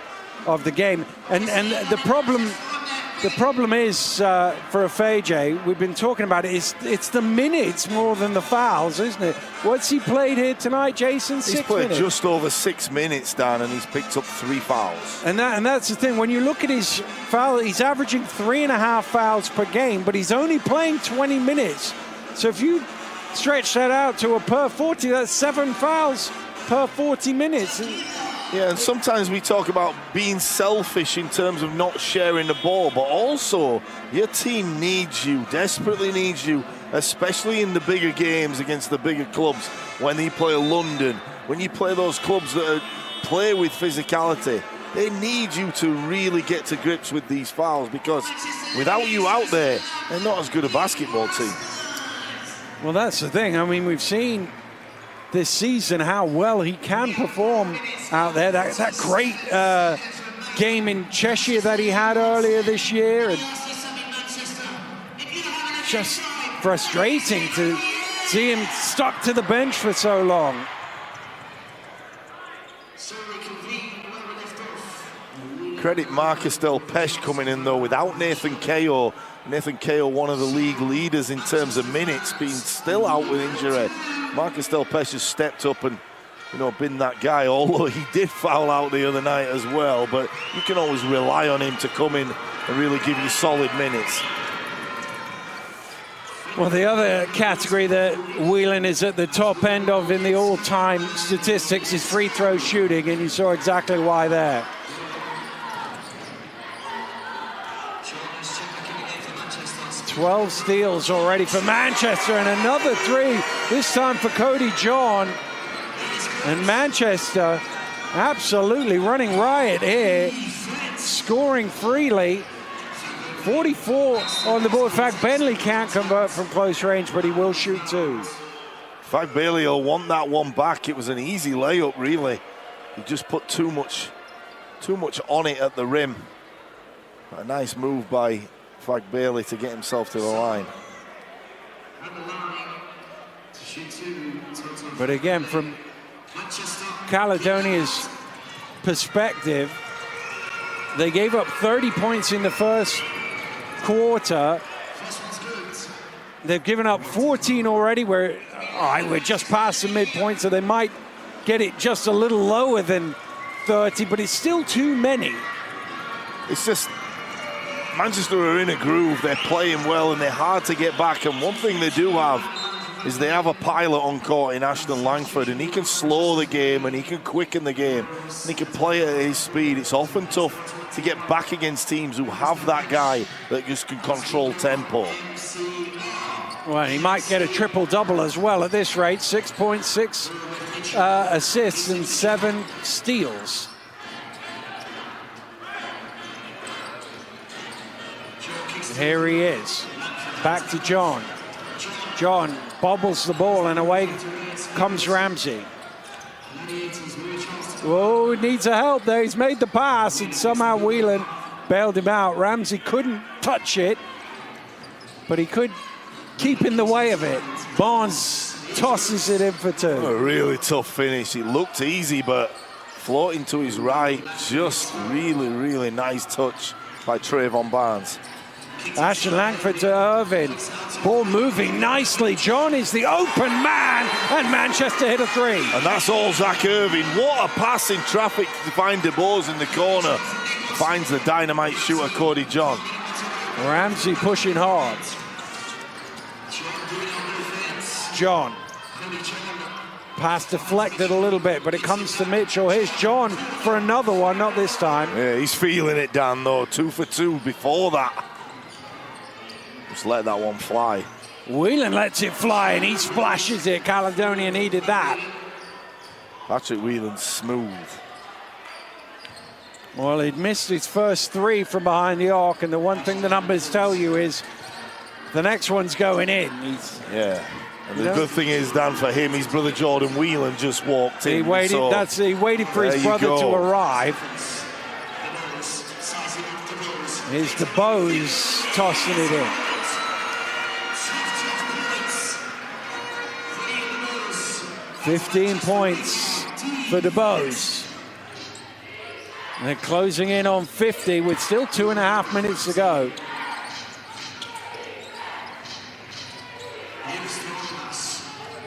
of the game. And the problem is for a Faj, we've been talking about it, it's the minutes more than the fouls, isn't it? What's he played here tonight, Jason? He's played just over 6 minutes, Dan, and he's picked up 3 fouls. And that's the thing. When you look at his foul, he's averaging 3.5 fouls per game, but he's only playing 20 minutes. So if you stretch that out to a per 40, that's 7 fouls per 40 minutes. Yeah, and sometimes we talk about being selfish in terms of not sharing the ball, but also your team needs you, desperately needs you, especially in the bigger games against the bigger clubs. When you play London, when you play those clubs that play with physicality, they need you to really get to grips with these fouls, because without you out there, they're not as good a basketball team. Well, that's the thing. I mean, we've seen this season how well he can perform out there. That great game in Cheshire that he had earlier this year, and just frustrating to see him stuck to the bench for so long. Credit Marcus Del Pesh coming in, though, without Nathan Keogh. Nathan Keogh, one of the league leaders in terms of minutes, being still out with injury. Marcus Del Pesh has stepped up and, been that guy, although he did foul out the other night as well. But you can always rely on him to come in and really give you solid minutes. Well, the other category that Whelan is at the top end of in the all-time statistics is free throw shooting, and you saw exactly why there. Twelve steals already for Manchester, and another 3, this time for Cody John. And Manchester absolutely running riot here, scoring freely. 44 on the board. In fact, Bentley can't convert from close range, but he will shoot 2. In fact, Bailey will want that one back. It was an easy layup, really. He just put too much on it at the rim. A nice move by Fag Bailey to get himself to the line. But again, from Caledonia's perspective, they gave up 30 points in the first quarter. They've given up 14 already. We're just past the midpoint, so they might get it just a little lower than 30, but it's still too many. It's just Manchester are in a groove. They're playing well and they're hard to get back. And one thing they do have is they have a pilot on court in Ashton Langford, and he can slow the game and he can quicken the game and he can play at his speed. It's often tough to get back against teams who have that guy that just can control tempo. Well, he might get a triple-double as well at this rate. 6.6 assists and 7 steals. Here he is, back to John. John bobbles the ball and away comes Ramsey. Oh, he needs a help there. He's made the pass and somehow Whelan bailed him out. Ramsey couldn't touch it, but he could keep in the way of it. Barnes tosses it in for 2. A really tough finish. It looked easy, but floating to his right, just really, really nice touch by Trayvon Barnes. Ashton Langford to Irvin. Ball moving nicely. John is the open man, and Manchester hit a three. And that's all Zach Irving. What a pass in traffic to find DeBose in the corner. Finds the dynamite shooter, Cody John. Ramsey pushing hard. John. Pass deflected a little bit, but it comes to Mitchell. Here's John for another one, not this time. Yeah, he's feeling it, Dan, though. 2 for 2 before that. Just let that one fly. Whelan lets it fly, and he splashes it. Caledonia needed that. Patrick Whelan's smooth. Well, he'd missed his first three from behind the arc, and the one thing the numbers tell you is the next one's going in. Yeah. And the good thing is, Dan, for him, his brother Jordan Whelan just walked in. He waited for his brother to arrive. Here's DeBose tossing it in. $15 points for DeBose. And they're closing in on 50 with still 2.5 minutes to go.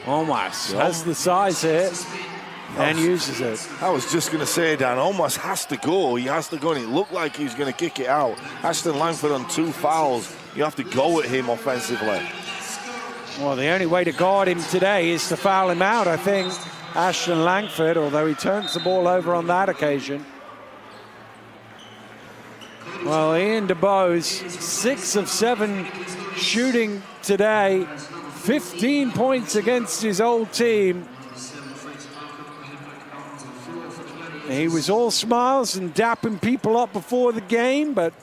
Almost has the size here and uses it. I was just going to say, Dan, almost has to go. He has to go, and it looked like he was going to kick it out. Ashton Langford on 2 fouls. You have to go at him offensively. Well, the only way to guard him today is to foul him out, I think. Ashton Langford, although he turns the ball over on that occasion. Well, Ian DeBose, 6 of 7 shooting today. 15 points against his old team. He was all smiles and dapping people up before the game, but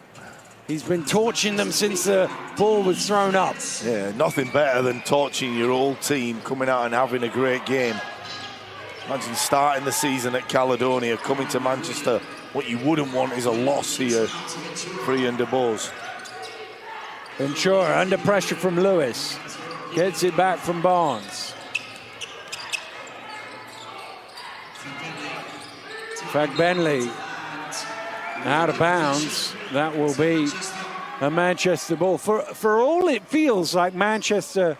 he's been torching them since the ball was thrown up. Yeah, nothing better than torching your old team, coming out and having a great game. Imagine starting the season at Caledonia, coming to Manchester. What you wouldn't want is a loss here for Ian DeBose. Ventura under pressure from Lewis. Gets it back from Barnes. Bentley out of bounds. That will be a Manchester ball. For all it feels like Manchester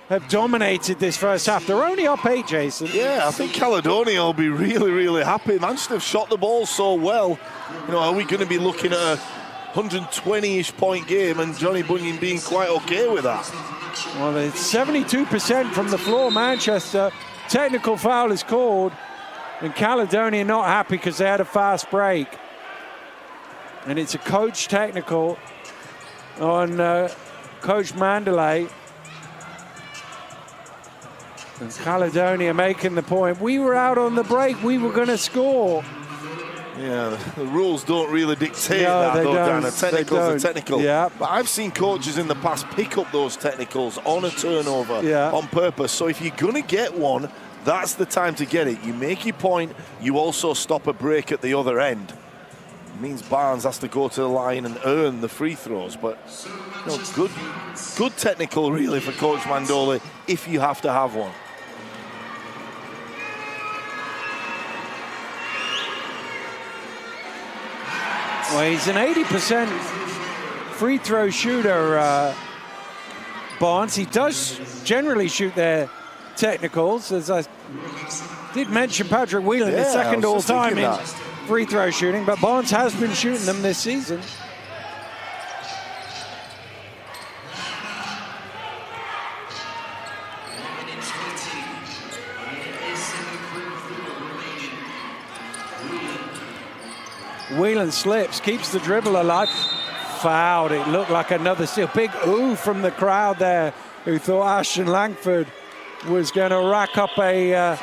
have dominated this first half. They're only up 8, Jason. Yeah, I think Caledonia will be really, really happy. Manchester have shot the ball so well. You know, are we going to be looking at a 120-ish point game and Johnny Bunyan being quite okay with that? Well, it's 72% from the floor, Manchester. Technical foul is called, and Caledonia not happy because they had a fast break. And it's a coach technical on Coach Mandalay. And Caledonia making the point. We were out on the break. We were going to score. Yeah, the rules don't really dictate no, that, though, don't. Dan. A technical's a technical. Yeah. But I've seen coaches in the past pick up those technicals on a turnover on purpose. So if you're going to get one, that's the time to get it. You make your point. You also stop a break at the other end. It means Barnes has to go to the line and earn the free throws. But you know, good technical, really, for Coach Mandoli if you have to have one. Well, he's an 80% free throw shooter, Barnes. He does generally shoot their technicals, as I did mention Patrick Whelan, the second all-time in free throw shooting, but Barnes has been shooting them this season. Whelan slips, keeps the dribble alive. Fouled. It looked like another steal. Big ooh from the crowd there, who thought Ashton Langford was going to rack up a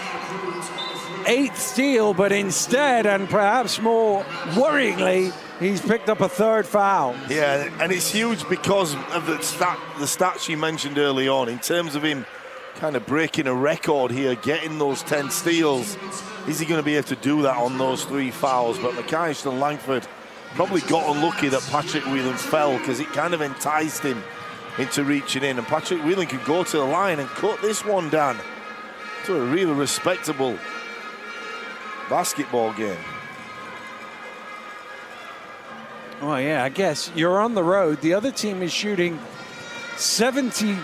8th steal, but instead, and perhaps more worryingly, he's picked up a 3rd foul. Yeah, and it's huge because of the stats you mentioned early on, in terms of him kind of breaking a record here, getting those 10 steals. Is he going to be able to do that on those 3 fouls? But Ashton Langford probably got unlucky that Patrick Whelan fell, because it kind of enticed him into reaching in. And Patrick Whelan could go to the line and cut this one down to a really respectable basketball game. Well, yeah, I guess you're on the road. The other team is shooting 72%.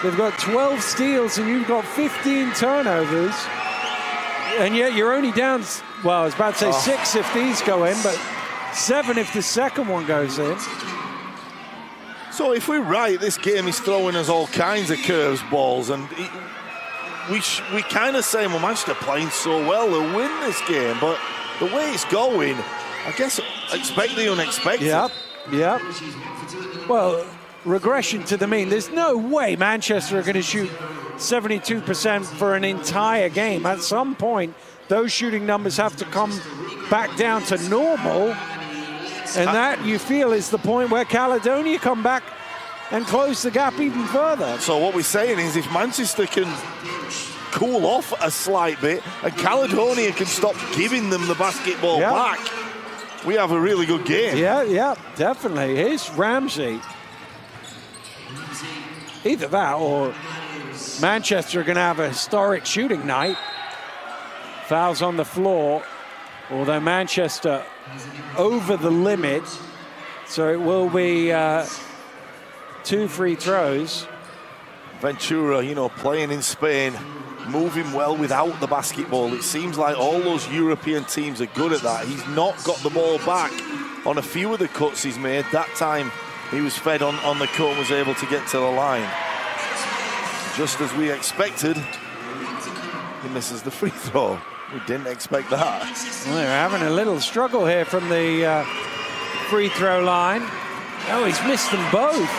They've got 12 steals and you've got 15 turnovers. And yet you're only down, well, I was about to say 6 if these go in, but 7 if the second one goes in. So if we're right, this game is throwing us all kinds of curves balls, and we kind of say, well, Manchester playing so well, they'll win this game, but the way it's going, I guess expect the unexpected. Yep. Well, regression to the mean. There's no way Manchester are going to shoot 72% for an entire game. At some point, those shooting numbers have to come back down to normal. And that, you feel, is the point where Caledonia come back and close the gap even further. So what we're saying is if Manchester can cool off a slight bit and Caledonia can stop giving them the basketball back, we have a really good game. Yeah, definitely. Here's Ramsey. Either that or Manchester are going to have a historic shooting night. Fouls on the floor, although Manchester over the limit, so it will be 2 free throws. Ventura, you know, playing in Spain, moving well without the basketball. It seems like all those European teams are good at that. He's not got the ball back on a few of the cuts he's made. That time he was fed on the cut and was able to get to the line. Just as we expected, he misses the free throw. We didn't expect that. Well, they're having a little struggle here from the free throw line. Oh, he's missed them both.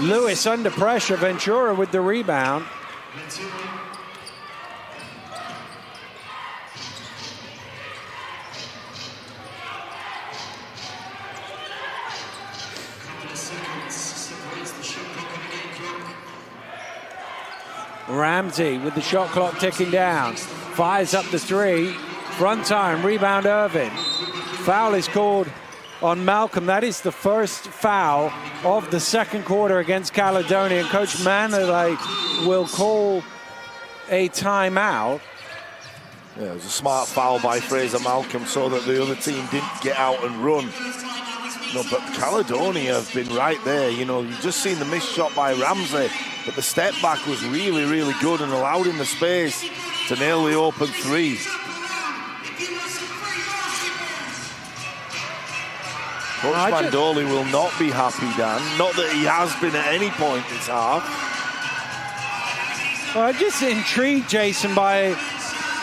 Lewis under pressure, Ventura with the rebound. Ramsey with the shot clock ticking down. Fires up the 3. Front time, rebound Irvin. Foul is called on Malcolm. That is the first foul of the second quarter against Caledonia. And Coach Manley will call a timeout. Yeah, it was a smart foul by Fraser Malcolm so that the other team didn't get out and run. No, but Caledonia have been right there. You know, you've just seen the missed shot by Ramsey, but the step back was really, really good and allowed him the space to nail the open 3. Coach Mandoli will not be happy, Dan. Not that he has been at any point this half. Well, I'm just intrigued, Jason, by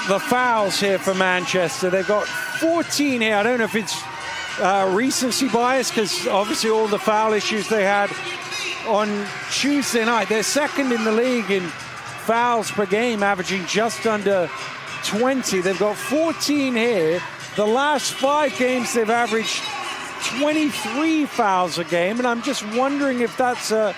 the fouls here for Manchester. They've got 14 here. I don't know if it's recency bias, because obviously all the foul issues they had on Tuesday night. They're second in the league in fouls per game, averaging just under 20. They've got 14 here. The last 5 games they've averaged 23 fouls a game, and I'm just wondering if that's a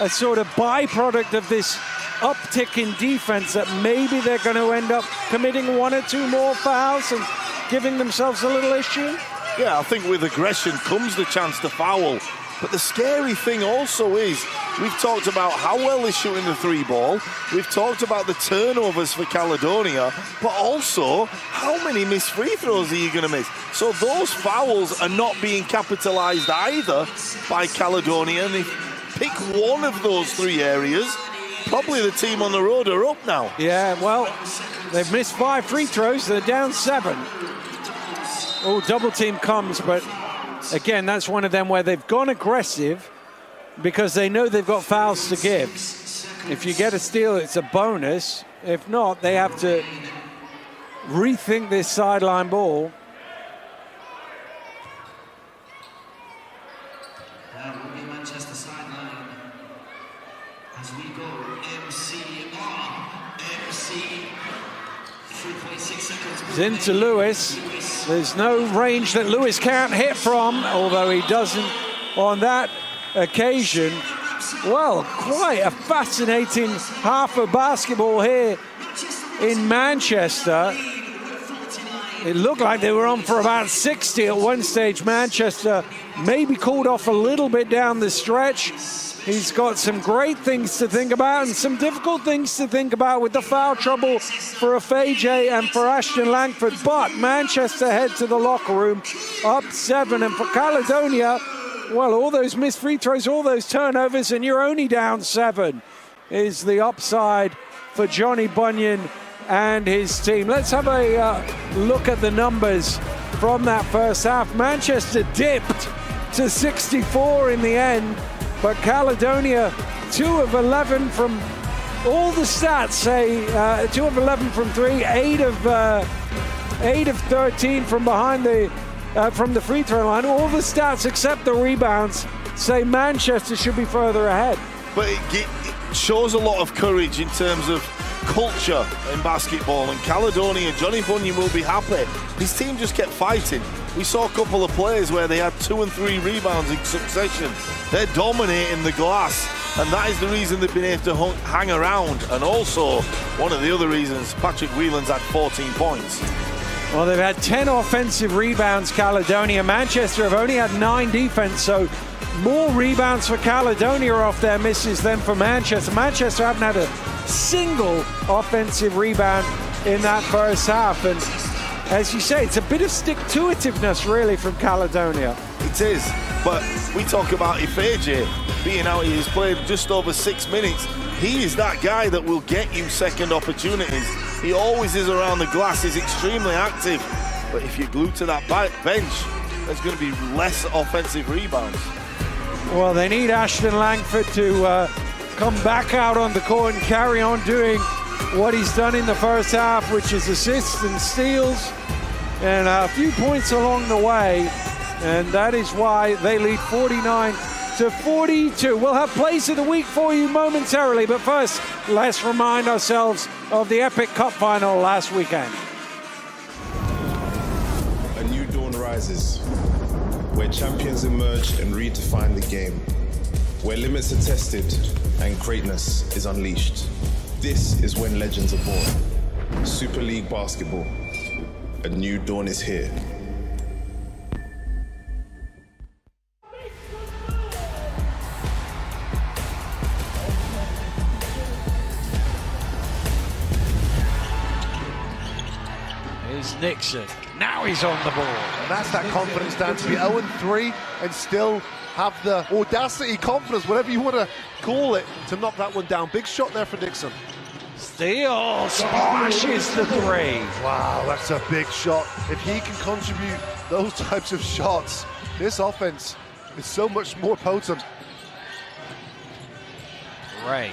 sort of byproduct of this uptick in defense, that maybe they're going to end up committing 1 or 2 more fouls and giving themselves a little issue. Yeah, I think with aggression comes the chance to foul. But the scary thing also is, we've talked about how well they're shooting the 3 ball. We've talked about the turnovers for Caledonia, but also how many missed free throws are you going to miss? So those fouls are not being capitalized either by Caledonia. And if pick one of those 3 areas, probably the team on the road are up now. Yeah, well, they've missed 5 free throws. They're down 7. Oh, double team comes, but again, that's one of them where they've gone aggressive because they know they've got fouls to give. If you get a steal, it's a bonus. If not, they have to rethink this sideline ball. That will be Manchester sideline as we go MC 3.6 seconds. It's into Lewis. There's no range that Lewis can't hit from, although he doesn't on that occasion. Well, quite a fascinating half of basketball here in Manchester. It looked like they were on for about 60 at one stage. Manchester maybe called off a little bit down the stretch. He's got some great things to think about and some difficult things to think about with the foul trouble for Afeje and for Ashton Langford. But Manchester head to the locker room up 7. And for Caledonia, well, all those missed free throws, all those turnovers, and you're only down 7 is the upside for Johnny Bunyan and his team. Let's have a look at the numbers from that first half. Manchester dipped to 64 in the end, but Caledonia 2 of 11 from all the stats say 2 of 11 from 3, 8 of 13 from behind from the free throw line. All the stats except the rebounds say Manchester should be further ahead. But it shows a lot of courage in terms of culture in basketball, and Caledonia, Johnny Bunyan will be happy. His team just kept fighting. We saw a couple of plays where they had 2 and 3 rebounds in succession. They're dominating the glass, and that is the reason they've been able to hang around. And also, one of the other reasons, Patrick Whelan's had 14 points. Well, they've had 10 offensive rebounds, Caledonia. Manchester have only had 9 defense, so more rebounds for Caledonia off their misses than for Manchester. Manchester haven't had a single offensive rebound in that first half. And as you say, it's a bit of stick-to-itiveness, really, from Caledonia. It is, but we talk about Afeje being out. He's played just over 6 minutes. He is that guy that will get you second opportunities. He always is around the glass. He's extremely active. But if you're glued to that bench, there's going to be less offensive rebounds. Well, they need Ashton Langford to come back out on the court and carry on doing what he's done in the first half, which is assists and steals and a few points along the way. And that is why they lead 49-42. We'll have plays of the week for you momentarily, but first, let's remind ourselves of the epic cup final last weekend. A new dawn rises, where champions emerge and redefine the game, where limits are tested and greatness is unleashed. This is when legends are born. Super League Basketball. A new dawn is here. Here's Nixon. Now he's on the ball. And that's that confidence, Dan, to be 0-3 and still have the audacity, confidence, whatever you want to call it, to knock that one down. Big shot there for Nixon. Steele splashes the 3. Wow, that's a big shot. If he can contribute those types of shots, this offense is so much more potent. Ray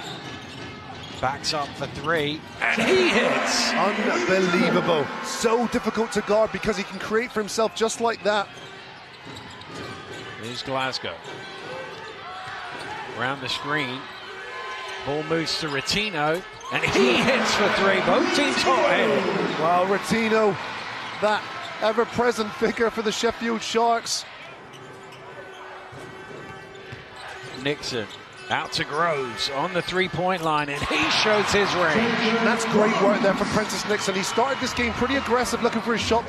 backs up for 3, and he hits. Unbelievable. So difficult to guard because he can create for himself just like that. Here's Glasgow. Around the screen. Ball moves to Ratino, and he hits for 3. Both teams hot-headed. Wow, Ratino, that ever-present figure for the Sheffield Sharks. Nixon out to Groves on the 3-point line, and he shows his range. That's great work there from Prentice Nixon. He started this game pretty aggressive, looking for his shot.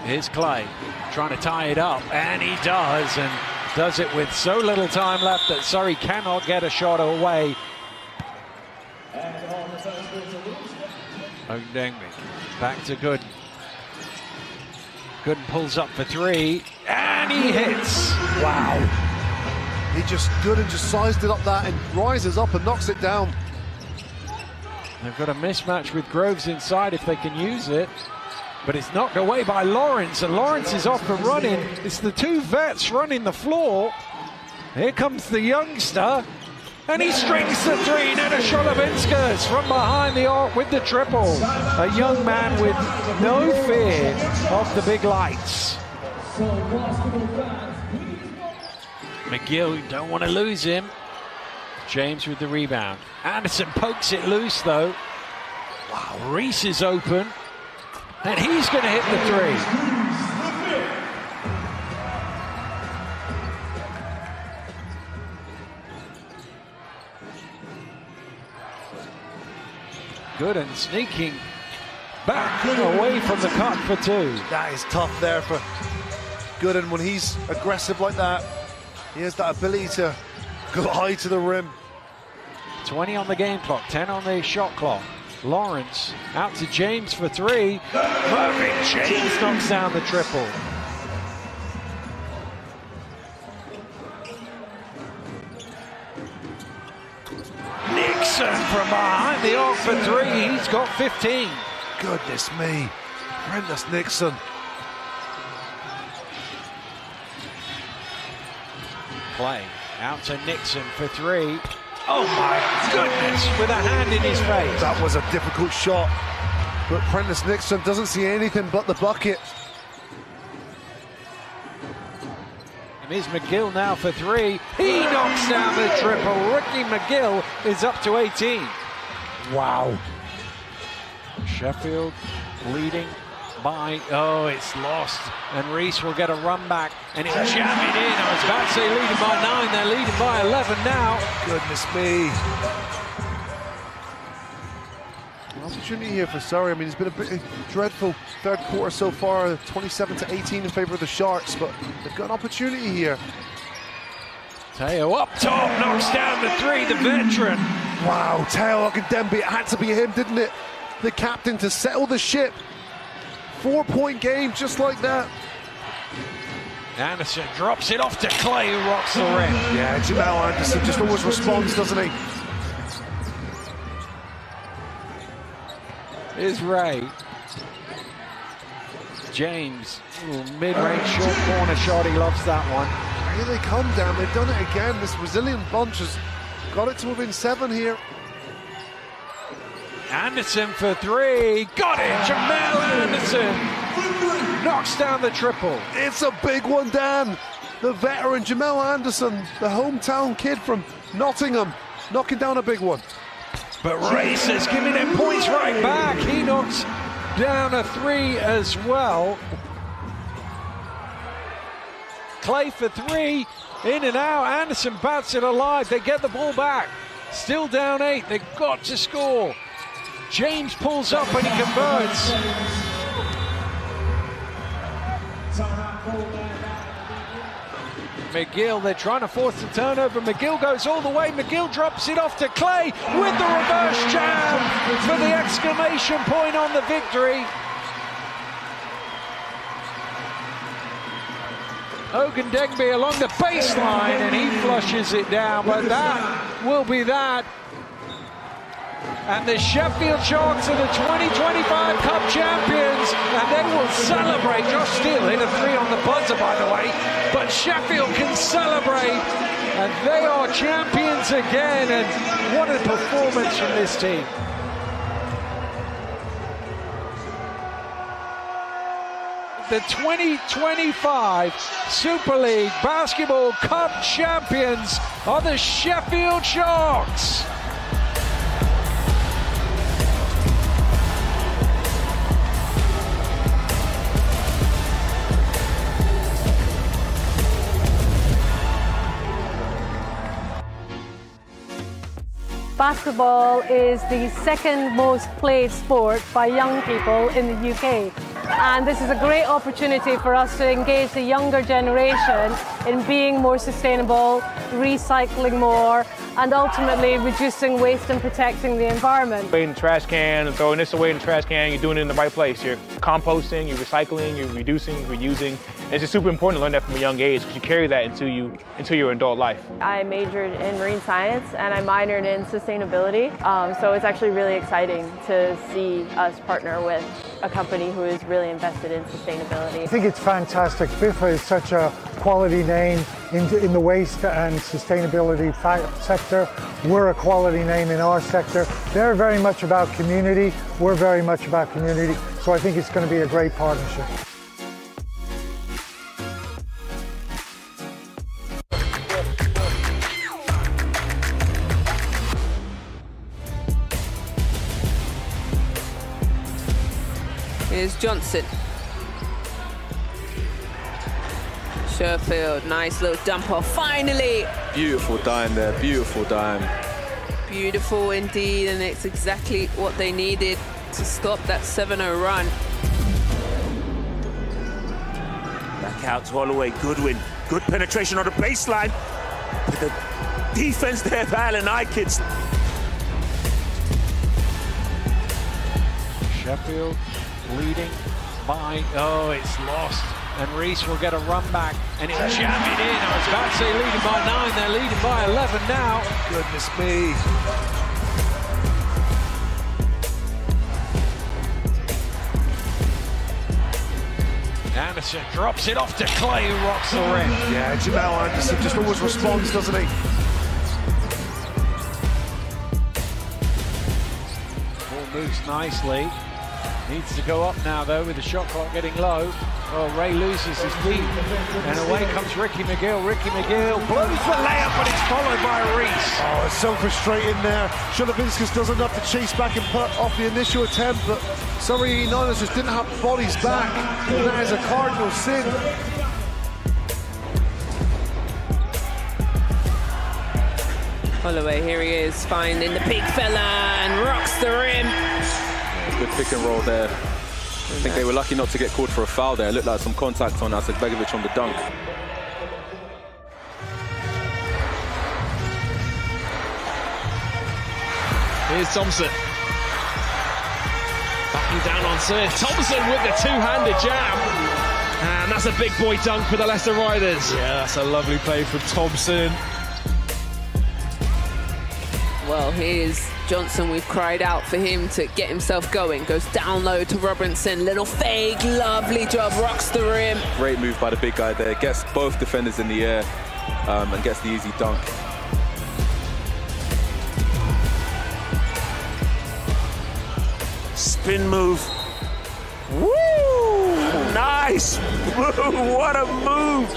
Here's Clay trying to tie it up, and he does, and does it with so little time left that Surrey cannot get a shot away. Odengby back to Gooden. Gooden pulls up for 3, and he hits. Wow. He just sized it up that and rises up and knocks it down. They've got a mismatch with Groves inside if they can use it. But it's knocked away by Lawrence, and Lawrence is off and running. It's the 2 vets running the floor. Here comes the youngster, and he strings the 3. Neda Sholovinskas from behind the arc with the triple. A young man with no fear of the big lights. McGill, don't want to lose him. James with the rebound. Anderson pokes it loose, though. Wow, Reese is open. And he's going to hit the 3. Gooden sneaking back away from the cut for two. That is tough there for Gooden. When he's aggressive like that, he has that ability to go high to the rim. 20 on the game clock, 10 on the shot clock. Lawrence out to James for three. Mervyn James knocks down the triple. Nixon from behind the arc for three. He's got 15. Goodness me, Prentice Nixon. Clay out to Nixon for three. Oh my goodness, with a hand in his face. That was a difficult shot, but Prentice Nixon doesn't see anything but the bucket. And here's McGill now for three. He knocks down the triple. Ricky McGill is up to 18. Wow. Sheffield leading by, oh, it's lost. And Reese will get a run back and he'll jam it in. I was about to say leading by 9, they're leading by 11 now. Goodness me. An opportunity here for Surrey. I mean, it's been a bit dreadful third quarter so far, 27-18 in favour of the Sharks, but they've got an opportunity here. Teo up top, knocks down the three, the veteran. Wow, Teo Ogundembe, it had to be him, didn't it? The captain to settle the ship. 4-point game, just like that. Anderson drops it off to Clay, who rocks the rim. Yeah, Jamel Anderson just always responds, doesn't he? Here's Ray. James, mid-range short corner shot, he loves that one. Here they come down, they've done it again. This Brazilian bunch has got it to within 7 here. Anderson for three, got it, Jamel Anderson knocks down the triple. It's a big one, Dan. The veteran Jamel Anderson, the hometown kid from Nottingham, knocking down a big one. But Racers giving them points right back. He knocks down a three as well. Clay for three, in and out. Anderson bats it alive. They get the ball back. Still down 8. They've got to score. James pulls up and he converts. McGill, they're trying to force the turnover. McGill goes all the way. McGill drops it off to Clay with the reverse jam for the exclamation point on the victory. Ogundembe along the baseline and he flushes it down, but that will be that. And the Sheffield Sharks are the 2025 Cup champions, and they will celebrate. Josh Steele hit a three on the buzzer, by the way, but Sheffield can celebrate, and they are champions again, and what a performance from this team. The 2025 Super League Basketball Cup champions are the Sheffield Sharks. Basketball is the second most played sport by young people in the UK. And this is a great opportunity for us to engage the younger generation in being more sustainable, recycling more, and ultimately reducing waste and protecting the environment. In the trash can and throwing this away in the trash can, you're doing it in the right place. You're composting, you're recycling, you're reducing, reusing. It's just super important to learn that from a young age because you carry that into your adult life. I majored in marine science and I minored in sustainability. So it's actually really exciting to see us partner with a company who is really invested in sustainability. I think it's fantastic. BIFA is such a quality name in the waste and sustainability sector. We're a quality name in our sector. They're very much about community. We're very much about community. So I think it's going to be a great partnership. Here's Johnson. Sherfield, nice little dump off, finally! Beautiful dime there, beautiful dime. Beautiful indeed, and it's exactly what they needed to stop that 7-0 run. Back out to Holloway, Goodwin. Good penetration on the baseline. But the defense there of Alan Aikens. Sheffield leading by, oh, it's lost. And Reese will get a run back, and it's jamming in. I was about to say leading by 9, they're leading by 11 now. Goodness me. Anderson drops it off to Clay, who rocks the rim. Yeah, Jamel Anderson just always responds, doesn't he? Ball moves nicely. Needs to go up now, though, with the shot clock getting low. Oh, Ray loses his feet, and away comes Ricky McGill. Ricky McGill blows the layup, but it's followed by Reese. Oh, it's so frustrating there. Shulavinskas does enough to chase back and put off the initial attempt, but sorry, Niners just didn't have bodies back. And that is a cardinal sin. Holloway, here he is, finding the big fella and rocks the rim. Good pick and roll there. I think they were lucky not to get called for a foul there. It looked like some contact on Asegbegovic on the dunk. Here's Thompson. Backing down on serve. Thompson with the two-handed jam. And that's a big boy dunk for the Leicester Riders. Yeah, that's a lovely play from Thompson. Well, here's Johnson. We've cried out for him to get himself going. Goes down low to Robinson. Little fake, lovely job, rocks the rim. Great move by the big guy there. Gets both defenders in the air and gets the easy dunk. Spin move. Woo! Nice move. What a move.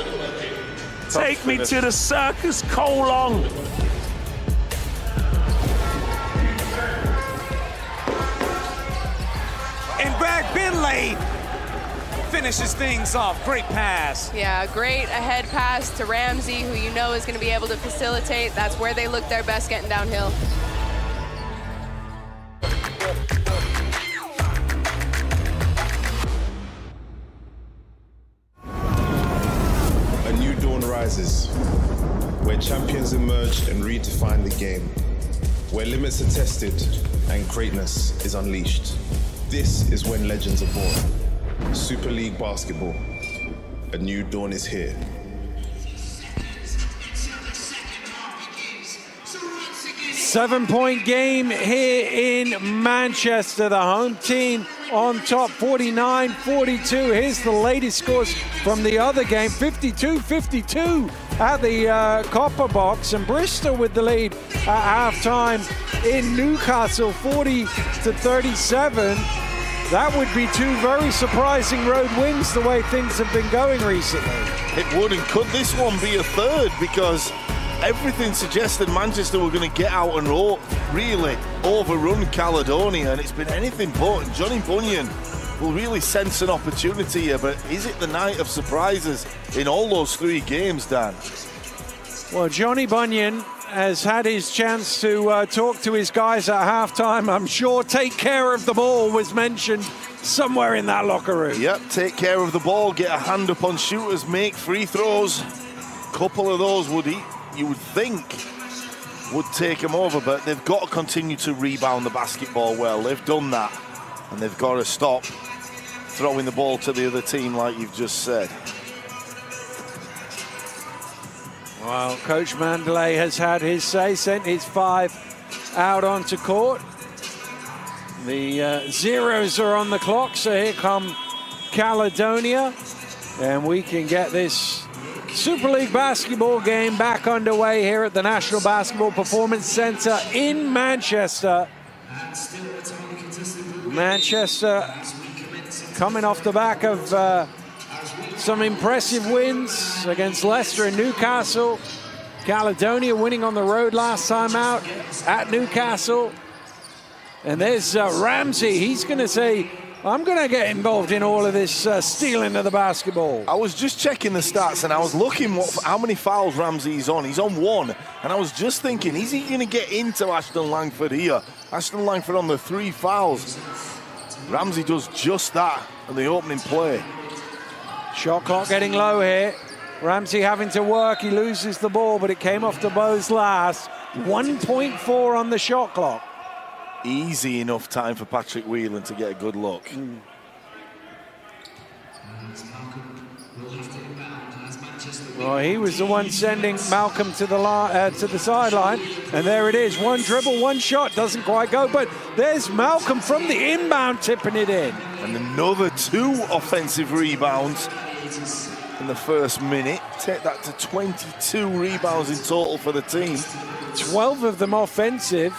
Take me to the circus, Cole Long. And Brad Binley finishes things off. Great pass. Yeah, great ahead pass to Ramsey, who you know is going to be able to facilitate. That's where they look their best, getting downhill. A new dawn rises, where champions emerge and redefine the game, where limits are tested and greatness is unleashed. This is when legends are born. Super League Basketball. A new dawn is here. Seven-point game here in Manchester. The home team on top, 49-42. Here's the latest scores from the other game, 52-52 at the Copper Box. And Bristol with the lead at halftime in Newcastle, 40-37. That would be two very surprising road wins the way things have been going recently. It would, and could this one be a third? Because everything suggested Manchester were going to get out and really overrun Caledonia, and it's been anything but. And Johnny Bunyan will really sense an opportunity here, but is it the night of surprises in all those three games, Dan? Well, Johnny Bunyan has had his chance to talk to his guys at halftime. I'm sure take care of the ball was mentioned somewhere in that locker room. Yep, take care of the ball, get a hand up on shooters, make free throws. A couple of those you would think would take them over, but they've got to continue to rebound the basketball well. They've done that, and they've got to stop throwing the ball to the other team like you've just said. Well, Coach Mandalay has had his say, sent his 5 out onto court. The zeros are on the clock, so here come Caledonia, and we can get this Super League basketball game back underway here at the National Basketball Performance Centre in Manchester. Manchester coming off the back of some impressive wins against Leicester and Newcastle. Caledonia winning on the road last time out at Newcastle. And there's Ramsey. He's going to say I'm going to get involved in all of this stealing of the basketball. I was just checking the stats and I was looking how many fouls Ramsey's on. He's on 1. And I was just thinking, is he going to get into Ashton Langford here? Ashton Langford on the 3 fouls. Ramsey does just that in the opening play. Shot clock getting low here. Ramsey having to work. He loses the ball, but it came off DeBose last. 1.4 on the shot clock. Easy enough time for Patrick Whelan to get a good look. Well, he was the one sending Malcolm to the sideline, and there it is. 1 dribble, 1 shot, doesn't quite go, but there's Malcolm from the inbound tipping it in. And another 2 offensive rebounds in the first minute. Take that to 22 rebounds in total for the team. 12 of them offensive.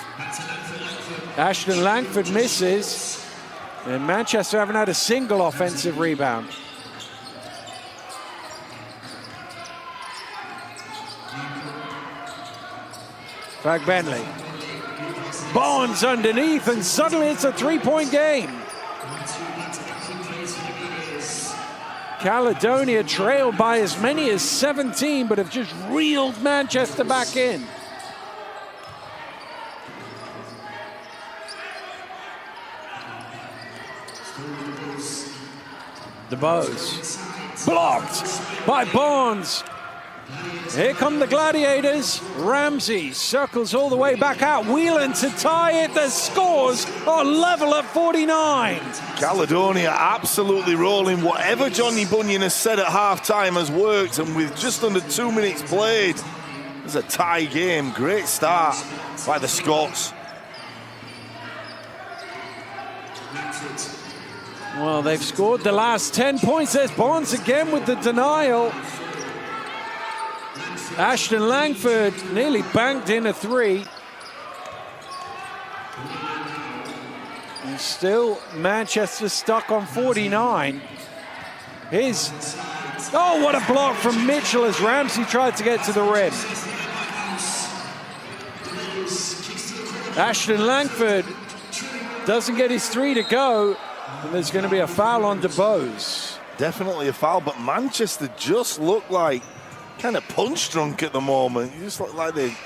Ashton Langford misses, and Manchester haven't had a single offensive rebound. Fag Bentley. Barnes underneath, and suddenly it's a 3-point game. Caledonia trailed by as many as 17, but have just reeled Manchester back in. DeBose blocked by Barnes. Here come the Gladiators. Ramsey circles all the way back out. Whelan to tie it. The scores are level at 49. Caledonia absolutely rolling. Whatever Johnny Bunyan has said at halftime has worked, and with just under 2 minutes played, it's a tie game. Great start by the Scots. Well, they've scored the last 10 points. There's Barnes again with the denial. Ashton Langford nearly banked in a 3. And still Manchester stuck on 49. Oh, what a block from Mitchell as Ramsey tried to get to the rim. Ashton Langford doesn't get his 3 to go, and there's going to be a foul on DeBose. Definitely a foul, but Manchester just look like kind of punch drunk at the moment. You just look like they're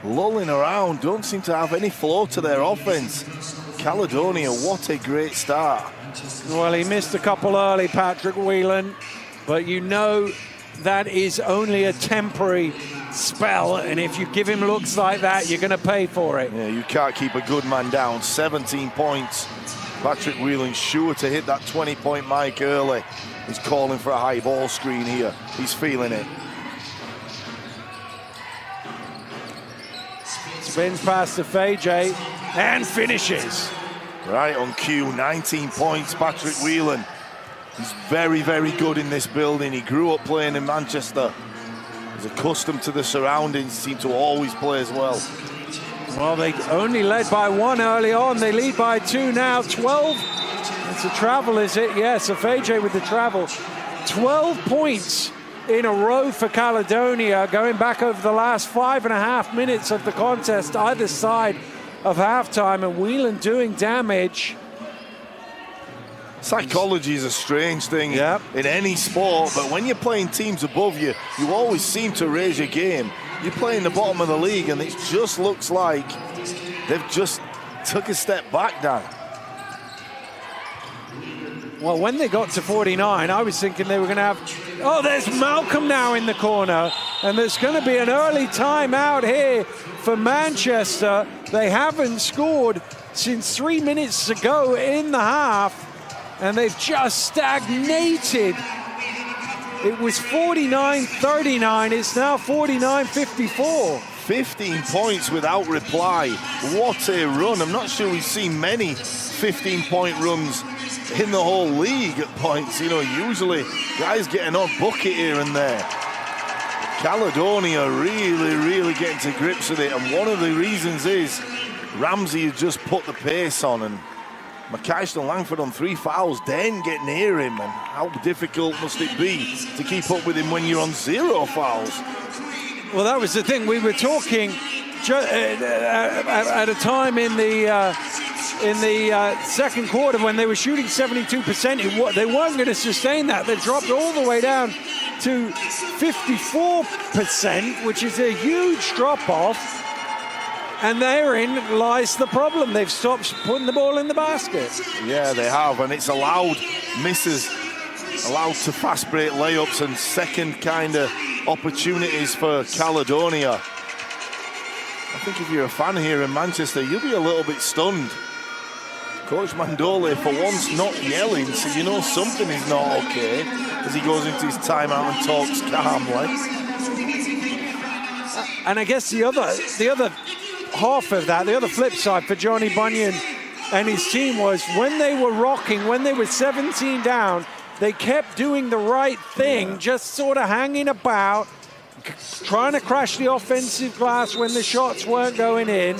lulling around, don't seem to have any flow to their offense. Caledonia, what a great start. Well, he missed a couple early, Patrick Whelan, but you know that is only a temporary spell, and if you give him looks like that, you're going to pay for it. Yeah, you can't keep a good man down. 17 points. Patrick Whelan sure to hit that 20-point mark early. He's calling for a high ball screen here. He's feeling it. Spins past to Fajay and finishes. Right on cue, 19 points, Patrick Whelan. He's very, very good in this building. He grew up playing in Manchester. He's accustomed to the surroundings, seem to always play as well. Well, they only led by 1 early on. They lead by 2 now. 12. It's a travel, is it? Yes, Fajay with the travel. 12 points in a row for Caledonia, going back over the last 5.5 minutes of the contest, either side of halftime, and Whelan doing damage. Psychology is a strange thing in any sport, but when you're playing teams above you, you always seem to raise your game. You play in the bottom of the league, and it just looks like they've just took a step back, Dan. Well, when they got to 49, I was thinking they were going to have... Oh, there's Malcolm now in the corner, and there's going to be an early timeout here for Manchester. They haven't scored since 3 minutes ago in the half, and they've just stagnated. It was 49-39, it's now 49-54. 15 points without reply. What a run. I'm not sure we've seen many 15-point runs in the whole league at points. You know, usually guys getting odd bucket here and there. Caledonia really getting to grips with it, and one of the reasons is Ramsey has just put the pace on, and McAshton Langford on 3 fouls didn't get near him, and how difficult must it be to keep up with him when you're on 0 fouls? Well, that was the thing. We were talking at a time in the in the second quarter when they were shooting 72%. They weren't going to sustain that. They dropped all the way down to 54%, which is a huge drop-off. And therein lies the problem. They've stopped putting the ball in the basket. Yeah, they have, and it's allowed misses, allowed to fast break layups and second kind of opportunities for Caledonia. I think if you're a fan here in Manchester, you'll be a little bit stunned. Coach Mandole, for once, not yelling, so you know something is not okay as he goes into his timeout and talks calmly. And I guess the other half of that, the other flip side for Johnny Bunyan and his team was when they were rocking, when they were 17 down, they kept doing the right thing, just sort of hanging about, trying to crash the offensive glass when the shots weren't going in,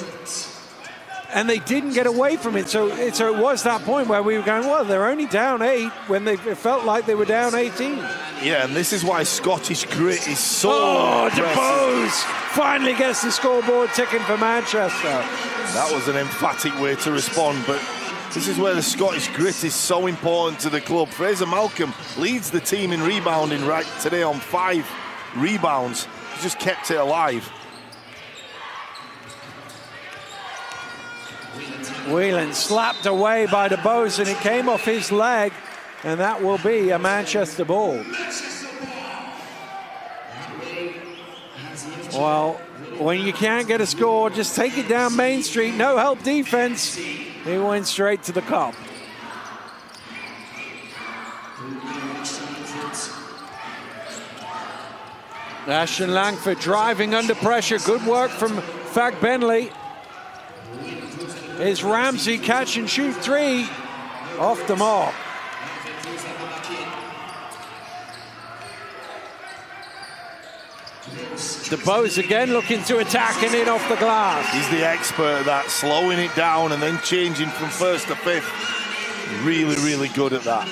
and they didn't get away from it. So it was that point where we were going, well, they're only down 8 when it felt like they were down 18. Yeah, and this is why Scottish grit is so impressive. DeBose finally gets the scoreboard ticking for Manchester. That was an emphatic way to respond, but this is where the Scottish grit is so important to the club. Fraser Malcolm leads the team in rebounding right today on 5 rebounds. He's just kept it alive. Whelan slapped away by DeBose, and it came off his leg, and that will be a Manchester ball. Well, when you can't get a score, just take it down Main Street. No help defense. He went straight to the cup. Ashton Langford driving under pressure. Good work from Fag Benley. Is Ramsey catch and shoot 3 off the mark. DeBose again looking to attack and in off the glass. He's the expert at that, slowing it down and then changing from first to fifth. Really, really good at that.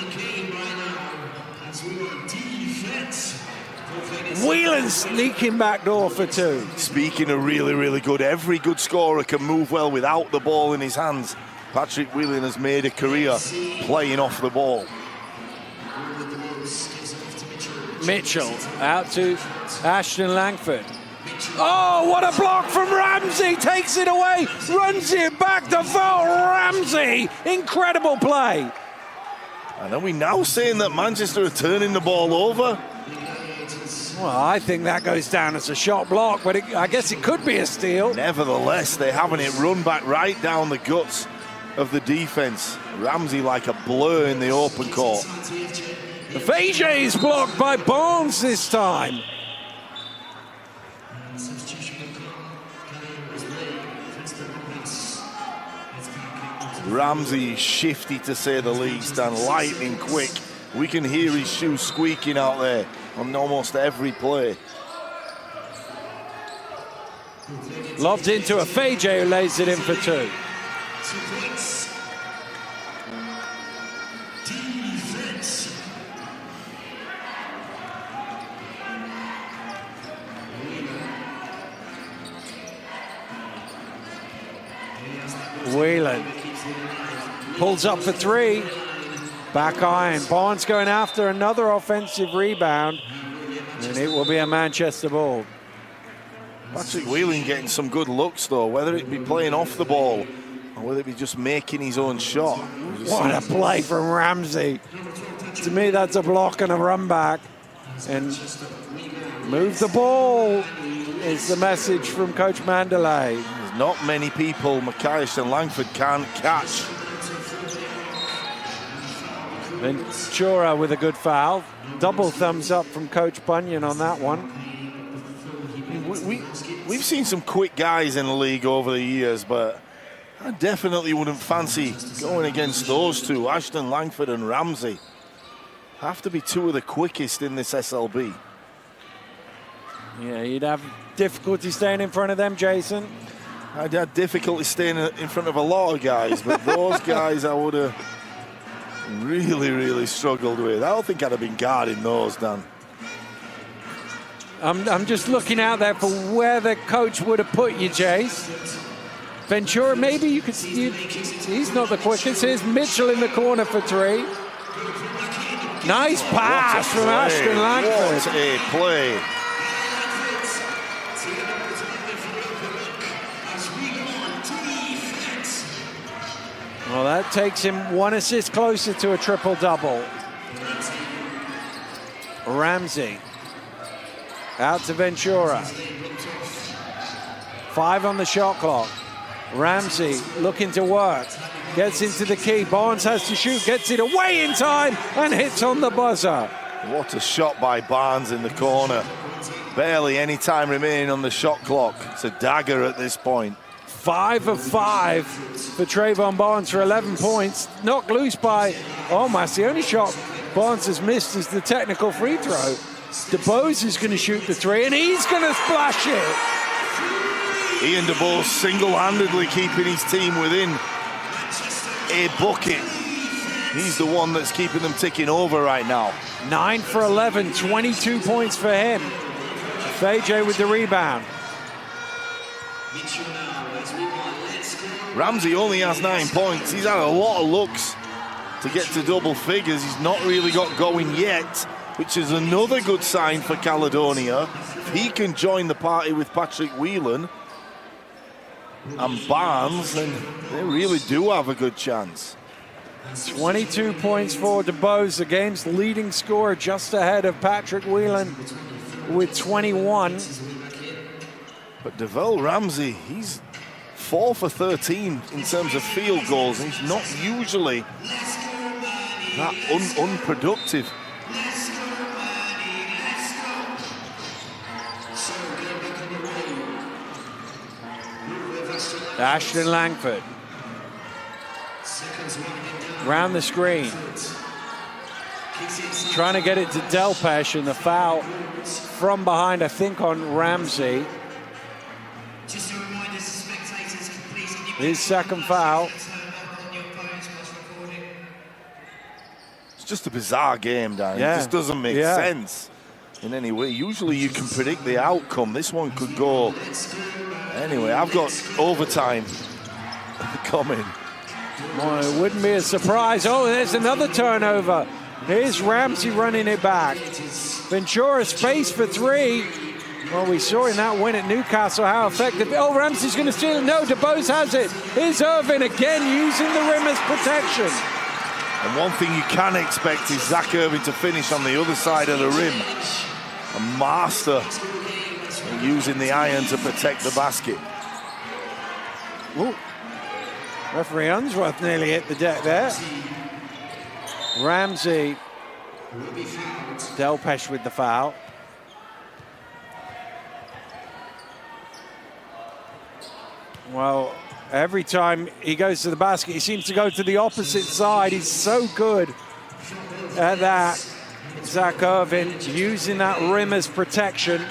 Whelan sneaking back door for 2. Speaking of really, really good, every good scorer can move well without the ball in his hands. Patrick Whelan has made a career playing off the ball. Mitchell out to Ashton Langford. Oh, what a block from Ramsey! Takes it away, runs it back to foul. Ramsey, incredible play. And are we now saying that Manchester are turning the ball over? Well, I think that goes down as a shot block, but I guess it could be a steal. Nevertheless, they're having it run back right down the guts of the defense. Ramsey like a blur in the open court. Fage is blocked by Barnes this time. Ramsey is shifty to say the least and lightning quick. We can hear his shoes squeaking out there on almost every play. Lobbed into a Fage who lays it in for 2. Whelan pulls up for 3. Back iron. Barnes going after another offensive rebound, and it will be a Manchester ball. Patrick Whelan getting some good looks though, whether it be playing off the ball or whether it be just making his own shot. What a play from Ramsey. To me, that's a block and a run back. And move the ball is the message from Coach Mandalay. There's not many people Mackay and Langford can't catch. Ventura with a good foul. Double thumbs up from Coach Bunyan on that one. We've seen some quick guys in the league over the years, but I definitely wouldn't fancy going against those two, Ashton Langford and Ramsey. Have to be 2 of the quickest in this SLB. Yeah, you'd have difficulty staying in front of them, Jason. I'd have difficulty staying in front of a lot of guys, but those guys I would have really, really struggled with. I don't think I'd have been guarding those, Dan. I'm just looking out there for where the coach would have put you, Jace. Ventura, maybe you could see, he's not the quickest. Here's Mitchell in the corner for 3. Nice pass from Ashton Langford. What a play. Well, that takes him 1 assist closer to a triple-double. Ramsey out to Ventura. 5 on the shot clock. Ramsey looking to work. Gets into the key. Barnes has to shoot. Gets it away in time and hits on the buzzer. What a shot by Barnes in the corner. Barely any time remaining on the shot clock. It's a dagger at this point. 5 of 5 for Trayvon Barnes for 11 points. Knocked loose by Olmas. The only shot Barnes has missed is the technical free throw. DeBose is going to shoot the 3, and he's going to splash it. Ian DeBose single-handedly keeping his team within a bucket. He's the one that's keeping them ticking over right now. 9 for 11, 22 points for him. FJ with the rebound. Ramsey only has 9 points. He's had a lot of looks to get to double figures. He's not really got going yet, which is another good sign for Caledonia. If he can join the party with Patrick Whelan and Barnes, then they really do have a good chance. 22 points for DeBose, the game's leading scorer, just ahead of Patrick Whelan with 21. But DeVell Ramsey, he's 4 for 13 in terms of field goals, and he's not usually that unproductive. Ashton Langford. Round the screen. Trying to get it to Delpesh, and the foul from behind, I think, on Ramsey. His second foul. It's just a bizarre game, Dan. Yeah. It just doesn't make sense in any way. Usually you can predict the outcome. This one could go anyway. I've got overtime coming. Well, it wouldn't be a surprise. Oh, there's another turnover. Here's Ramsey running it back. Ventura space for 3. Well, we saw in that win at Newcastle how effective. Oh, Ramsey's going to steal it. No, DeBose has it. Here's Irvin again using the rim as protection. And one thing you can expect is Zach Irvin to finish on the other side of the rim. A master using the iron to protect the basket. Ooh. Referee Unsworth nearly hit the deck there. Ramsey. Delpesh with the foul. Well, every time he goes to the basket, he seems to go to the opposite side. He's so good at that. Zach Irvin using that rim as protection.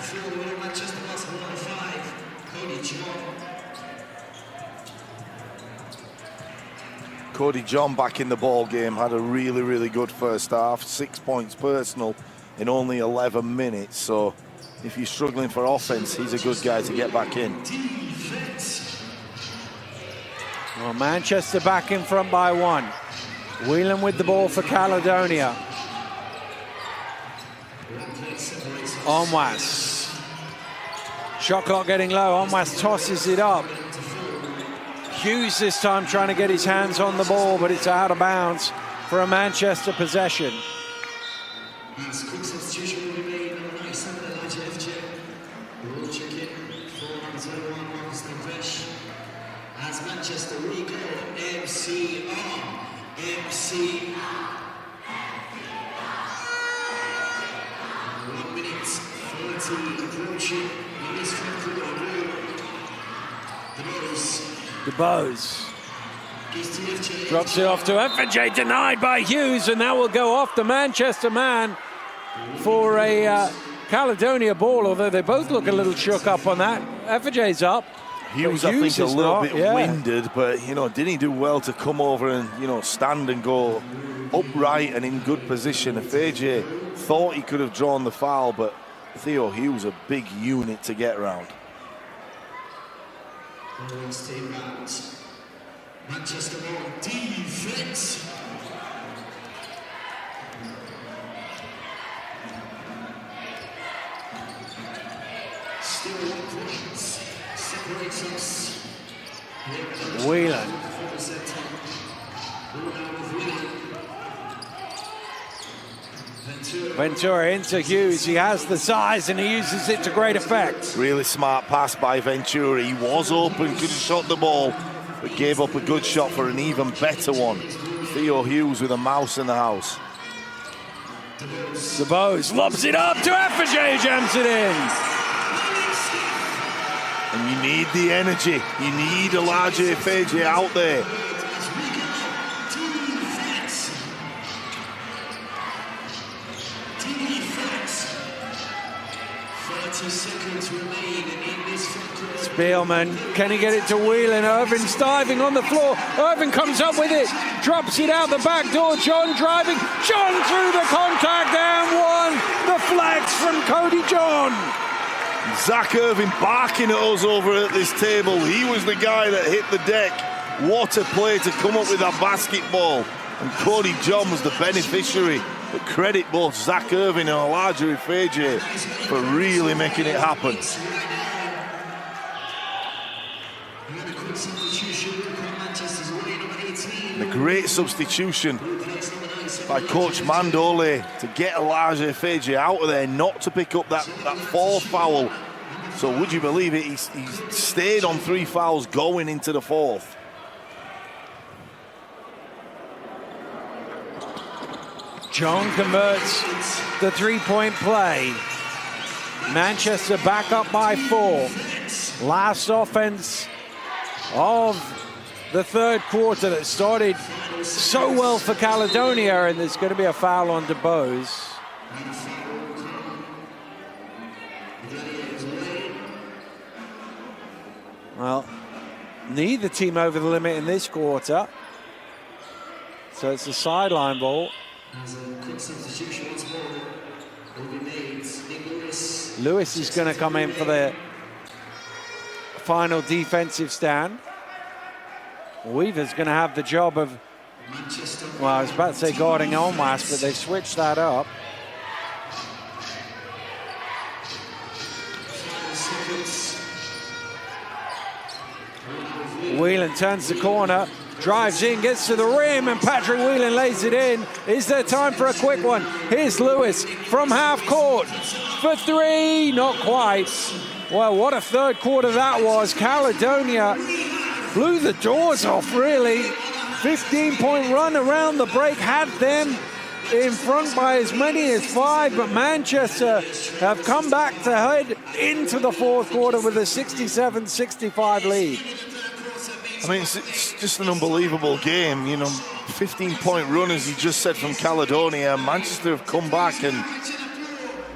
Cody John back in the ball game, had a really, really good first half. 6 points personal in only 11 minutes. So if you're struggling for offense, he's a good guy to get back in. Well, Manchester back in front by 1. Whelan with the ball for Caledonia. Onwas. Shot clock getting low. Onwas tosses it up. Hughes this time trying to get his hands on the ball, but it's out of bounds for a Manchester possession. As Manchester we go, MC. 1 minute 40 approaching in this front row. DeBose drops it off to FJ, denied by Hughes, and that will go off the Manchester man for a Caledonia ball, although they both look a little shook up on that. FJ's up. Hughes, I think, a little bit winded, but, you know, didn't he do well to come over and, you know, stand and go upright and in good position? If AJ thought he could have drawn the foul, but Theo Hughes, a big unit to get around. Manchester on defense. Still 1 point separates us. Whelan. Ventura into Hughes. He has the size and he uses it to great effect. Really smart pass by Ventura. He was open, could have shot the ball, but gave up a good shot for an even better one. Theo Hughes with a mouse in the house. DeBose lobs it up to Effigy, jams it in. And you need the energy. You need a larger Effigy out there. Spielman, can he get it to Whelan? Irvin's diving on the floor. Irvin comes up with it, drops it out the back door. John driving. John through the contact and one. The flags from Cody John. Zach Irvin barking at us over at this table. He was the guy that hit the deck. What a play to come up with that basketball. And Cody John was the beneficiary. But credit both Zach Irvin and Elijah Effigy for really making it happen. And a great substitution by Coach Mandole to get Elijah Effigy out of there, not to pick up that fourth foul. So would you believe it, he stayed on 3 fouls going into the fourth. John converts the 3-point play. Manchester back up by 4. Last offense of the third quarter that started so well for Caledonia, and there's going to be a foul on DeBose. Well, neither team over the limit in this quarter. So it's a sideline ball. Lewis is going to come in for the final defensive stand. Weaver's going to have the job of, well, I was about to say guarding Onwas, but they've switched that up. Whelan turns the corner, drives in, gets to the rim, and Patrick Whelan lays it in. Is there time for a quick one? Here's Lewis from half court for 3, not quite. Well, what a third quarter that was. Caledonia blew the doors off, really. 15-point run around the break, had them in front by as many as 5, but Manchester have come back to head into the fourth quarter with a 67-65 lead. I mean, it's just an unbelievable game, you know, 15-point run, as you just said, from Caledonia. Manchester have come back and,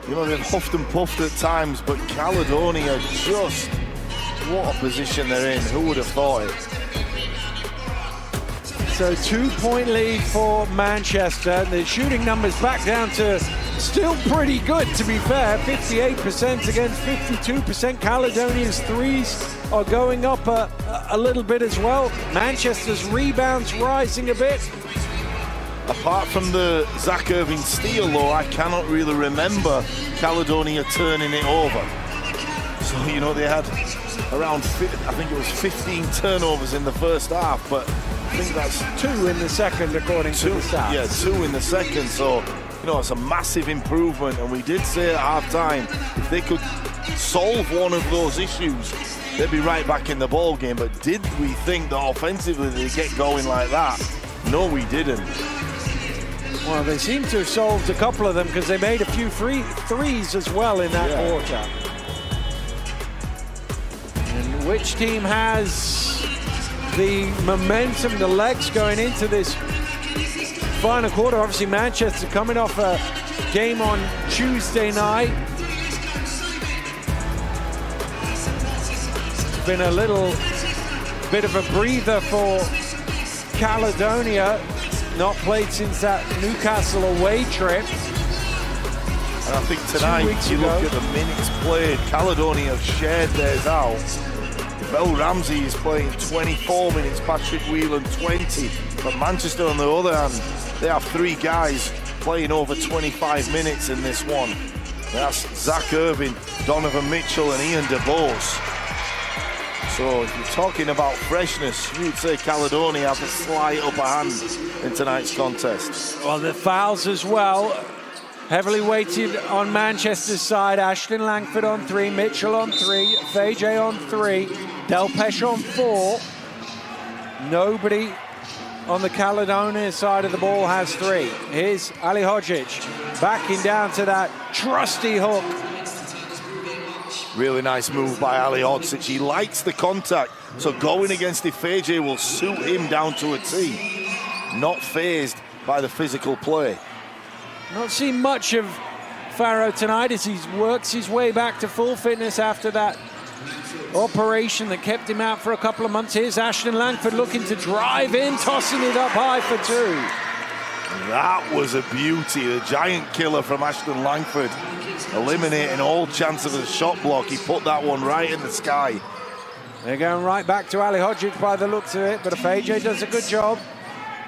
you know, they've huffed and puffed at times, but Caledonia just, what a position they're in. Who would have thought it? So 2-point lead for Manchester. The shooting numbers back down to still pretty good, to be fair. 58% against 52%. Caledonia's threes are going up a little bit as well. Manchester's rebounds rising a bit. Apart from the Zach Irving steal, though, I cannot really remember Caledonia turning it over. So, you know, they had around, I think it was 15 turnovers in the first half, but I think that's 2 in the second, according to the stats. Yeah, 2 in the second, so, you know, it's a massive improvement, and we did say at half-time, if they could solve one of those issues, they'd be right back in the ball game. But did we think that offensively they'd get going like that? No, we didn't. Well, they seem to have solved a couple of them because they made a few threes as well in that quarter. And which team has the momentum, the legs going into this final quarter? Obviously, Manchester coming off a game on Tuesday night. It's been a little bit of a breather for Caledonia. Not played since that Newcastle away trip. And I think tonight, you look at the minutes played, Caledonia have shared theirs out. Bell Ramsey is playing 24 minutes, Patrick Whelan 20. But Manchester, on the other hand, they have 3 guys playing over 25 minutes in this one. That's Zach Irving, Donovan Mitchell and Ian DeBose. So if you're talking about freshness, you would say Caledonia have a slight upper hand in tonight's contest. Well, the fouls as well, heavily weighted on Manchester's side. Ashton Langford on 3, Mitchell on 3, Fajay on 3, Delpesh on 4. Nobody on the Caledonia side of the ball has 3. Here's Ali Hodzic backing down to that trusty hook. Really nice move by Ali Hodzic. He likes the contact, so going against Ifeji will suit him down to a T. Not fazed by the physical play. Not seen much of Farrow tonight as he works his way back to full fitness after that operation that kept him out for a couple of months. Here's Ashton Langford looking to drive in, tossing it up high for 2. That was a beauty. The giant killer from Ashton Langford, eliminating all chance of a shot block. He put that one right in the sky. They're going right back to Ali Hodzic by the looks of it, but Fajay does a good job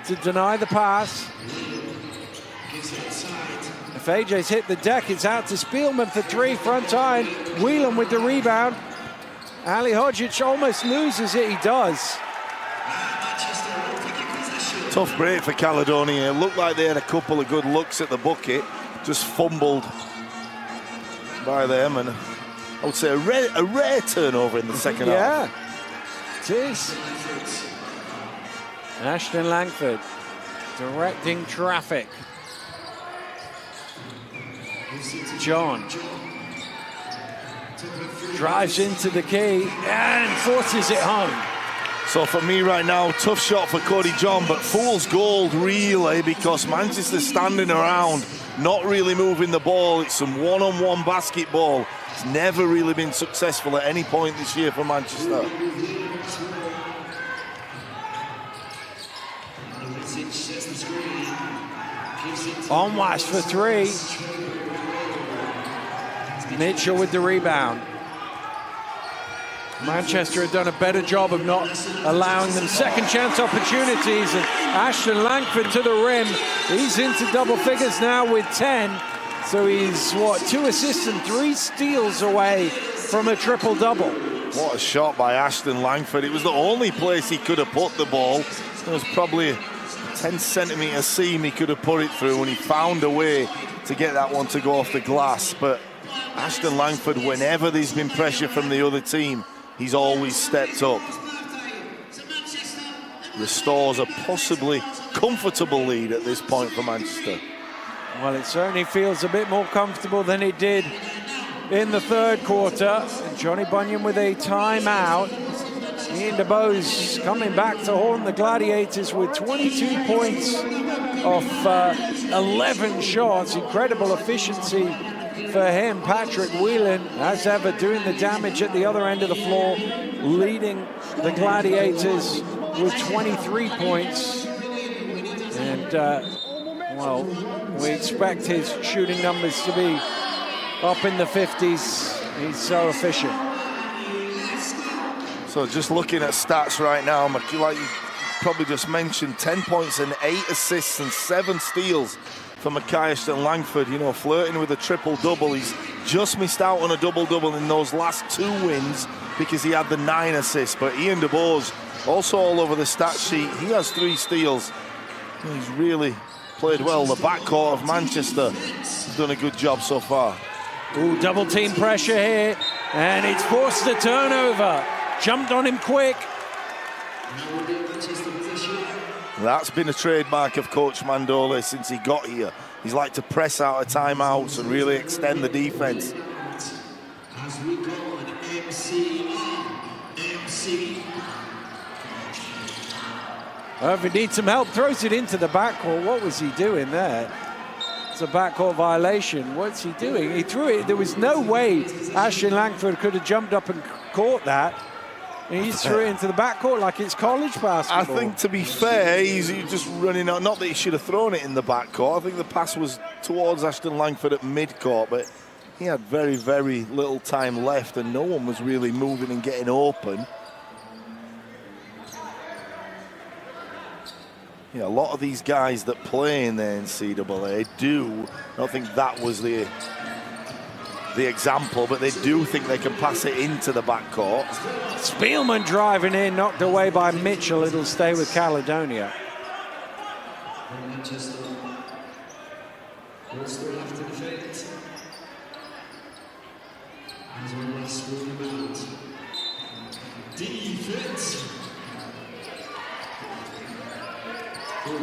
to deny the pass. Fajay's hit the deck. It's out to Spielman for 3, front iron. Whelan with the rebound. Ali Hodzic almost loses it. He does. Tough break for Caledonia. It looked like they had a couple of good looks at the bucket, just fumbled by them, and I would say a rare turnover in the second half. Yeah, it is. Ashton Langford directing traffic. John drives into the key and forces it home. So for me right now, tough shot for Cody John, but fool's gold really, because Manchester's standing around, not really moving the ball. It's some one-on-one basketball. It's never really been successful at any point this year for Manchester. Onwas for 3. Mitchell with the rebound. Manchester have done a better job of not allowing them second chance opportunities, and Ashton Langford to the rim. He's into double figures now with 10. So he's, 2 assists and 3 steals away from a triple-double. What a shot by Ashton Langford. It was the only place he could have put the ball. There was probably a 10-centimetre seam he could have put it through, and he found a way to get that one to go off the glass. But Ashton Langford, whenever there's been pressure from the other team, he's always stepped up. Restores a possibly comfortable lead at this point for Manchester. Well, it certainly feels a bit more comfortable than it did in the third quarter. And Johnny Bunyan with a timeout. Ian DeBose coming back to haunt the Gladiators with 22 points off 11 shots. Incredible efficiency for him. Patrick Whelan, as ever, doing the damage at the other end of the floor, leading the Gladiators with 23 points. And, well, we expect his shooting numbers to be up in the 50s. He's so efficient. So just looking at stats right now, like you probably just mentioned, 10 points and 8 assists and 7 steals for Ashton Langford, you know, flirting with a triple-double. He's just missed out on a double-double in those last 2 wins because he had the 9 assists. But Ian DeBose also all over the stat sheet. He has 3 steals. He's really played well. The backcourt of Manchester has done a good job so far. Ooh, double team pressure here, and it's forced a turnover. Jumped on him quick. That's been a trademark of Coach Mandole since he got here. He's like to press out of timeouts and really extend the defense. If he needs some help, throws it into the backcourt. What was he doing there? It's a backcourt violation. What's he doing? He threw it. There was no way Ashton Langford could have jumped up and caught that. And he threw it into the backcourt like it's college basketball. I think, to be fair, he's just running out. Not that he should have thrown it in the backcourt. I think the pass was towards Ashton Langford at midcourt, but he had very, very little time left, and no one was really moving and getting open. Yeah, a lot of these guys that play in the NCAA do. I don't think that was the example, but they do think they can pass it into the backcourt. Spielman driving in, knocked away by Mitchell. It'll stay with Caledonia.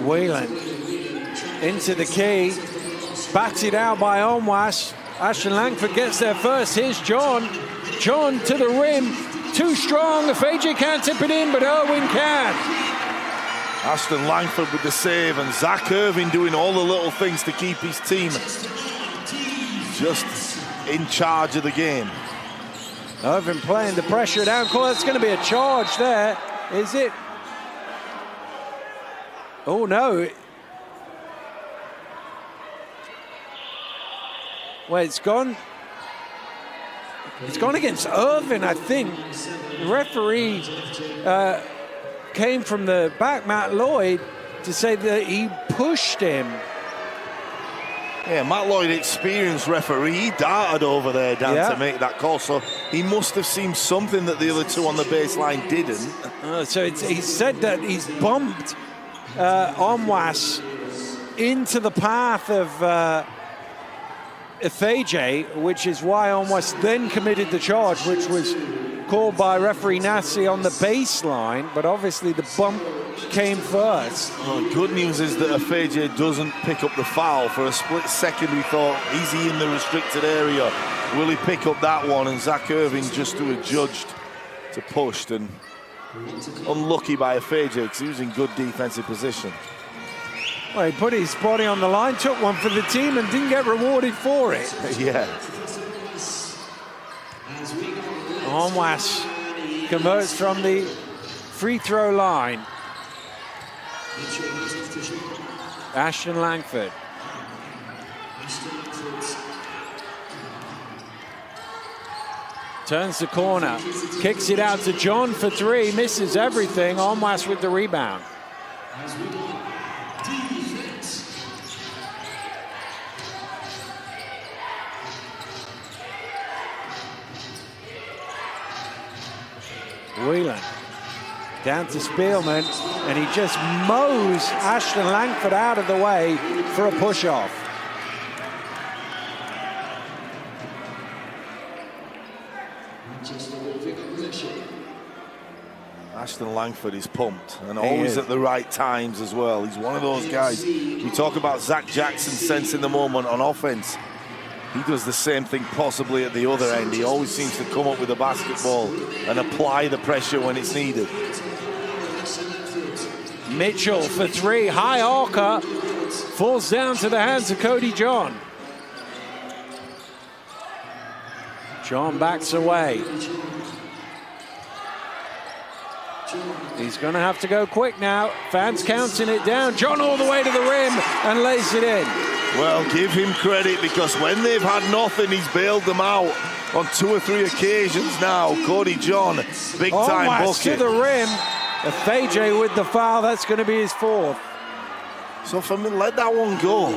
Whelan into the key, batted out by Onwas. Ashton Langford gets there first. Here's John. John to the rim. Too strong. Afeji can't tip it in, but Irwin can. Ashton Langford with the save, and Zach Irving doing all the little things to keep his team just in charge of the game. Irving playing the pressure down court. It's going to be a charge there. Is it? Oh, no. Well, it's gone against Irvin, I think. The referee came from the back, Matt Lloyd, to say that he pushed him. Yeah, Matt Lloyd, experienced referee, he darted over there, Dan, to make that call. So he must have seen something that the other two on the baseline didn't. So he said that he's bumped Onwas into the path of Efeje, which is why Onwas then committed the charge, which was called by referee Nassi on the baseline, but obviously the bump came first. Well, the good news is that Efeje doesn't pick up the foul. For a split second we thought, is he in the restricted area? Will he pick up that one? And Zach Irving just adjudged to pushed, and unlucky by Efeje because he was in good defensive position. Well, he put his body on the line, took one for the team and didn't get rewarded for it. Yeah. Onwas converts from the free throw line. Ashton Langford. Turns the corner, kicks it out to John for three, misses everything. Onwas with the rebound. Whelan down to Spielman, and he just mows Ashton Langford out of the way for a push-off. Ashton Langford is pumped, and always at the right times as well. He's one of those guys. We talk about Zach Jackson sensing the moment on offense. He does the same thing possibly at the other end. He always seems to come up with the basketball and apply the pressure when it's needed. Mitchell for three, high arcer, falls down to the hands of Cody John. John backs away. He's going to have to go quick now. Fans counting it down. John all the way to the rim and lays it in. Well, give him credit, because when they've had nothing, he's bailed them out on 2 or 3 occasions now. Cody John, big-time bucket. To the rim. Efeje with the foul. That's going to be his 4th. So for me, let that one go.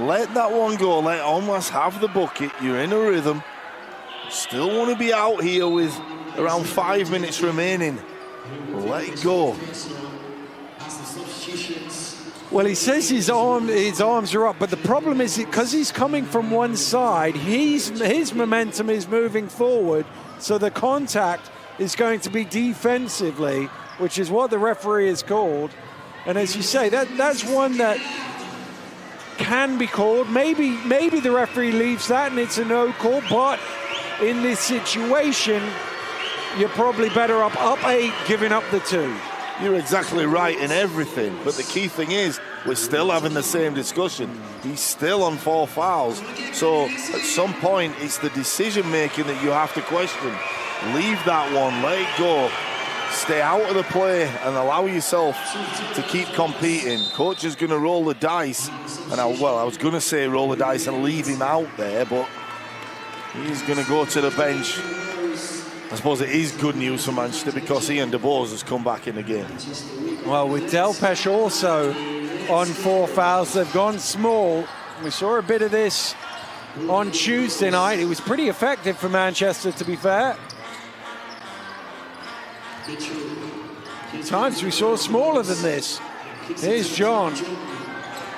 Let that one go. Let Onwas have the bucket. You're in a rhythm. Still want to be out here with around 5 minutes remaining. Let it go. Well, he says his arms are up, but the problem is because he's coming from one side, his momentum is moving forward, so the contact is going to be defensively, which is what the referee has called. And as you say, that's one that can be called. Maybe the referee leaves that and it's a no call, but in this situation, you're probably better up 8, giving up the 2. You're exactly right in everything, but the key thing is we're still having the same discussion. He's still on 4 fouls, so at some point it's the decision making that you have to question. Leave that one, let it go, stay out of the play and allow yourself to keep competing. Coach is going to roll the dice, and I was going to say roll the dice and leave him out there, but he's going to go to the bench I suppose it is good news for Manchester because Ian DeBose has come back in the game. Well, with Delpesh also on 4 fouls, they've gone small. We saw a bit of this on Tuesday night. It was pretty effective for Manchester, to be fair. At times we saw smaller than this. Here's John.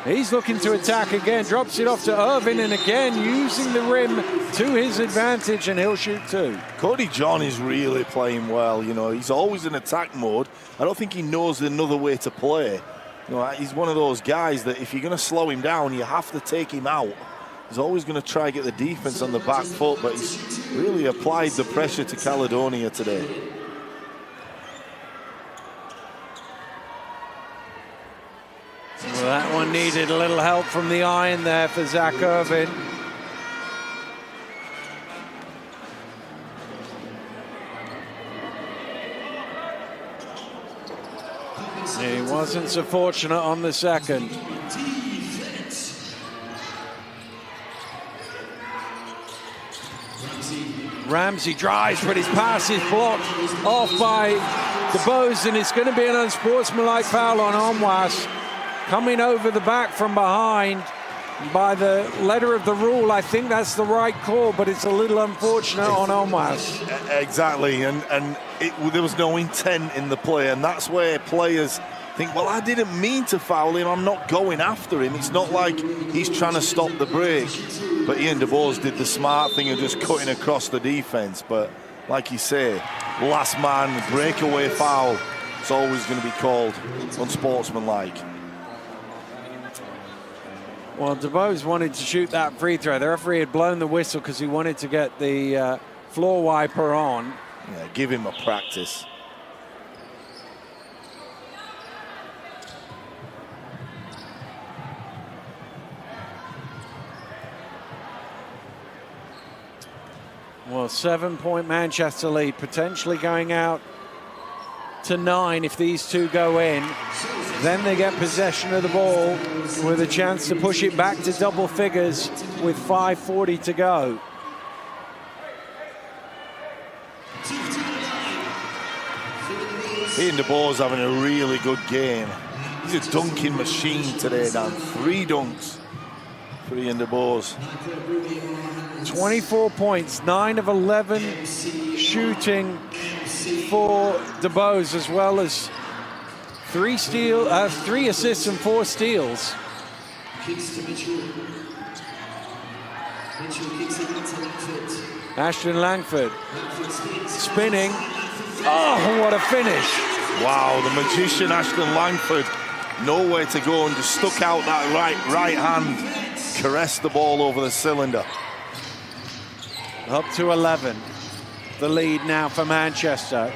He's looking to attack again, drops it off to Irvin, and again using the rim to his advantage, and he'll shoot 2. Cody John is really playing well. You know, he's always in attack mode. I don't think he knows another way to play. You know, he's one of those guys that if you're going to slow him down, you have to take him out. He's always going to try to get the defense on the back foot, but he's really applied the pressure to Caledonia today. Well, that one needed a little help from the iron there for Zach Irvin. He wasn't so fortunate on the second. Ramsey drives, but his pass is blocked off by DeBose, and it's going to be an unsportsmanlike foul on Onwas. Coming over the back from behind. By the letter of the rule, I think that's the right call, but it's a little unfortunate on Onwas. Exactly, and there was no intent in the play, and that's where players think, well, I didn't mean to foul him, I'm not going after him. It's not like he's trying to stop the break. But Ian DeBose did the smart thing of just cutting across the defense. But like you say, last man, breakaway foul, it's always going to be called unsportsmanlike. Well, DeBose wanted to shoot that free throw. The referee had blown the whistle because he wanted to get the floor wiper on. Yeah, give him a practice. Well, 7-point Manchester lead, potentially going out to 9 if these two go in. Then they get possession of the ball with a chance to push it back to double figures with 5:40 to go. Ian DeBose having a really good game. He's a dunking machine today, Dan. 3 dunks for Ian DeBose. 24 points, 9 of 11 shooting for DeBose, as well as 3 assists and 4 steals. Ashton Langford spinning. Oh, what a finish. Wow, the magician Ashton Langford, nowhere to go and just stuck out that right hand, caressed the ball over the cylinder. Up to 11. The lead now for Manchester.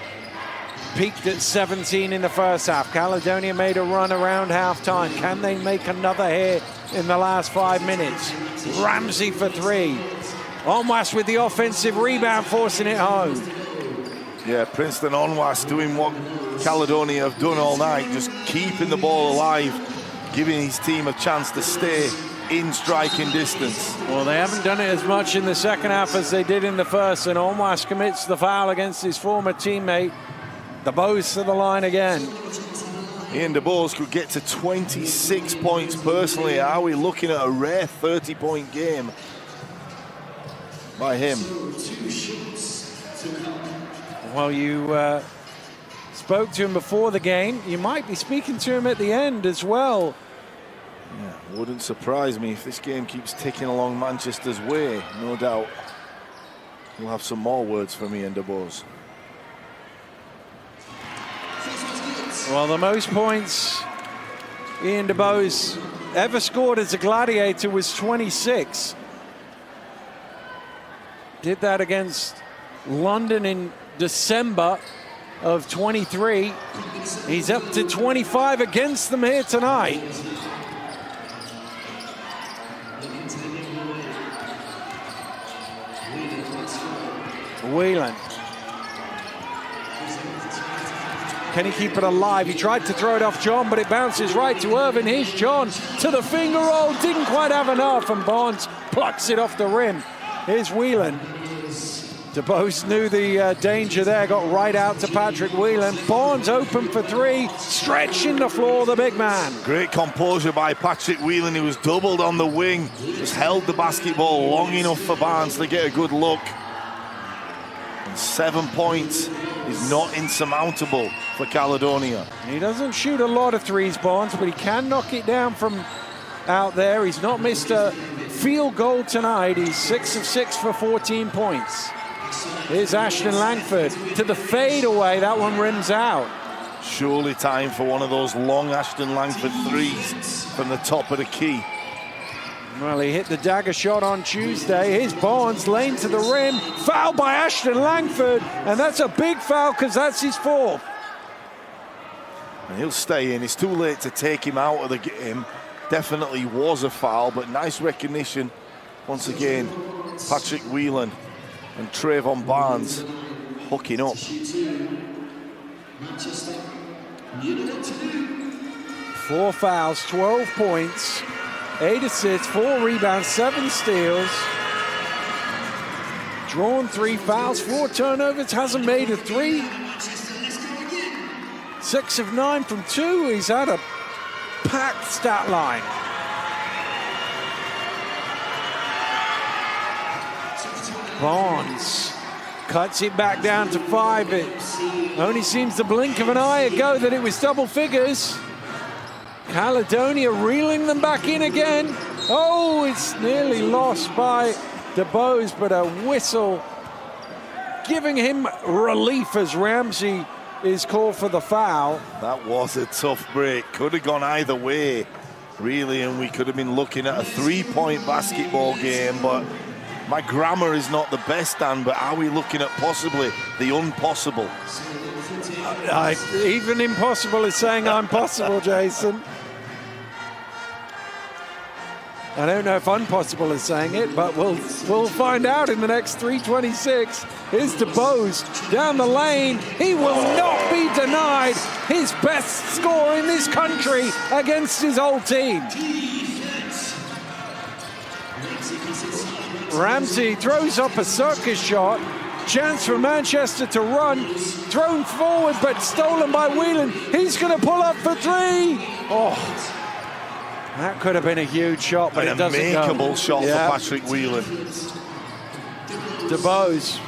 Peaked at 17 in the first half. Caledonia made a run around half-time. Can they make another here in the last 5 minutes? Ramsey for 3. Onwas with the offensive rebound, forcing it home. Yeah, Princeton Onwas doing what Caledonia have done all night, just keeping the ball alive, giving his team a chance to stay in striking distance. Well, they haven't done it as much in the second half as they did in the first, and Onwas commits the foul against his former teammate. DeBose to the line again. Ian DeBose could get to 26 points personally. Are we looking at a rare 30-point game by him? Well, you spoke to him before the game. You might be speaking to him at the end as well. Yeah, wouldn't surprise me if this game keeps ticking along Manchester's way. No doubt we'll have some more words from Ian DeBose. Well, the most points Ian DeBose ever scored as a Gladiator was 26. Did that against London in December of 23. He's up to 25 against them here tonight. Whelan. Can he keep it alive? He tried to throw it off John, but it bounces right to Irvin. Here's John to the finger roll. Didn't quite have enough, and Barnes plucks it off the rim. Here's Whelan. DeBose knew the danger there, got right out to Patrick Whelan. Barnes open for three, stretching the floor, the big man. Great composure by Patrick Whelan. He was doubled on the wing, just held the basketball long enough for Barnes to get a good look. And 7 points is not insurmountable for Caledonia. He doesn't shoot a lot of threes, Barnes, but he can knock it down from out there. He's not missed a field goal tonight. He's 6 of 6 for 14 points. Here's Ashton Langford to the fadeaway. That one rims out. Surely time for one of those long Ashton Langford threes from the top of the key. Well, he hit the dagger shot on Tuesday. Here's Barnes, lane to the rim. Foul by Ashton Langford. And that's a big foul because that's his fourth. And he'll stay in. It's too late to take him out of the game. Definitely was a foul, but nice recognition. Once again, Patrick Whelan and Trayvon Barnes hooking up. 4 fouls, 12 points, 8 assists, 4 rebounds, 7 steals. Drawn 3 fouls, 4 turnovers, hasn't made a 3. 6 of 9 from 2. He's had a packed stat line. Barnes cuts it back down to 5. It only seems the blink of an eye ago that it was double figures. Caledonia reeling them back in again. Oh, it's nearly lost by DeBose, but a whistle giving him relief as Ramsey is called for the foul. That was a tough break. Could have gone either way, really, and we could have been looking at a 3-point basketball game, but my grammar is not the best, Dan, but are we looking at possibly the impossible? Even impossible is saying I'm possible, Jason. I don't know if impossible is saying it, but we'll find out in the next 3:26. Here's DeBose down the lane. He will not be denied his best score in this country against his old team. Ramsey throws up a circus shot. Chance for Manchester to run. Thrown forward, but stolen by Whelan. He's going to pull up for 3. Oh, that could have been a huge shot, but it doesn't go. A makeable shot for Patrick Whelan. DeBose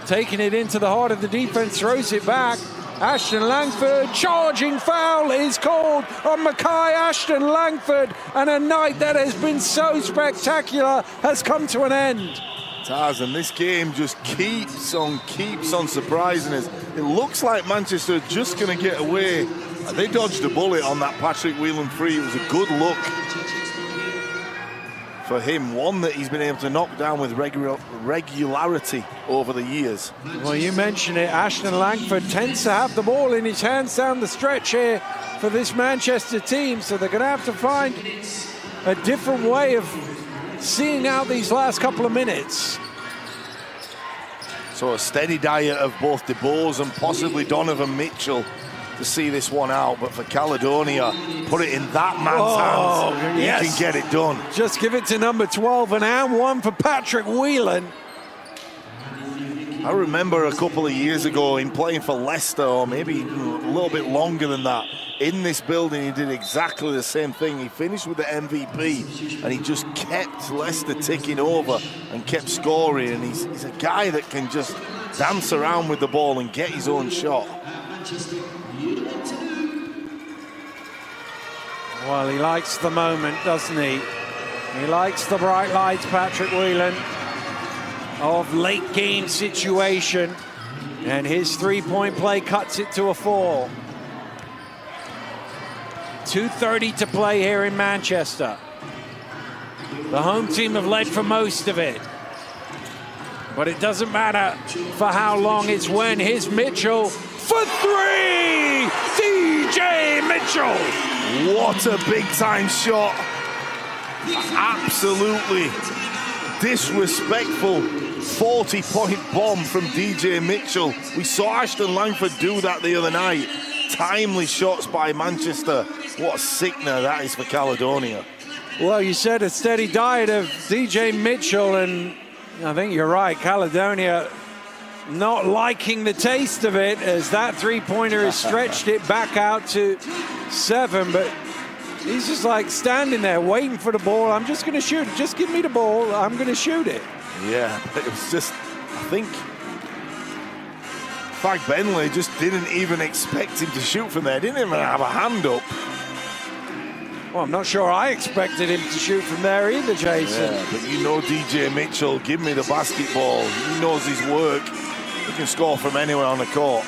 taking it into the heart of the defense, throws it back. Ashton Langford, charging foul is called on Mackay Ashton Langford, and a night that has been so spectacular has come to an end. DAZN, this game just keeps on surprising us. It looks like Manchester are just going to get away. They dodged a bullet on that Patrick Whelan free. It was a good look for him, one that he's been able to knock down with regularity over the years. Well, you mentioned it, Ashton Langford tends to have the ball in his hands down the stretch here for this Manchester team, so they're going to have to find a different way of seeing out these last couple of minutes. So a steady diet of both DeBose and possibly Donovan Mitchell to see this one out, but for Caledonia, put it in that man's hands. Yes. He can get it done. Just give it to number 12, and one for Patrick Whelan. I remember a couple of years ago in playing for Leicester, or maybe a little bit longer than that, in this building he did exactly the same thing. He finished with the MVP and he just kept Leicester ticking over and kept scoring, and he's a guy that can just dance around with the ball and get his own shot. Well, he likes the moment, doesn't he? He likes the bright lights, Patrick Whelan, of late game situation. And his 3-point play cuts it to a 4. 2:30 to play here in Manchester. The home team have led for most of it. But it doesn't matter for how long, it's when. Here's Mitchell for 3! DJ Mitchell! What a big-time shot. Absolutely disrespectful 40-point bomb from DJ Mitchell. We saw Ashton Langford do that the other night. Timely shots by Manchester. What a sickener that is for Caledonia. Well, you said a steady diet of DJ Mitchell, and I think you're right. Caledonia not liking the taste of it, as that three-pointer has stretched it back out to 7, but he's just like standing there waiting for the ball. I'm just going to shoot it. Just give me the ball. I'm going to shoot it. Yeah, but it was just, I think, Fag Bentley just didn't even expect him to shoot from there. Didn't even have a hand up. Well, I'm not sure I expected him to shoot from there either, Jason. Yeah, but you know DJ Mitchell, give me the basketball. He knows his work. He can score from anywhere on the court.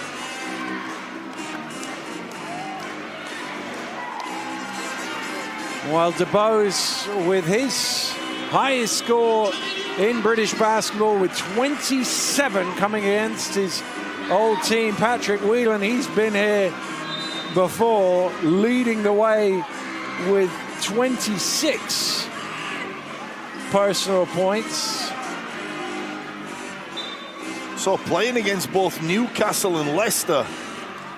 Well, DeBose with his highest score in British basketball with 27 coming against his old team, Patrick Whelan. He's been here before, leading the way with 26 personal points. So playing against both Newcastle and Leicester,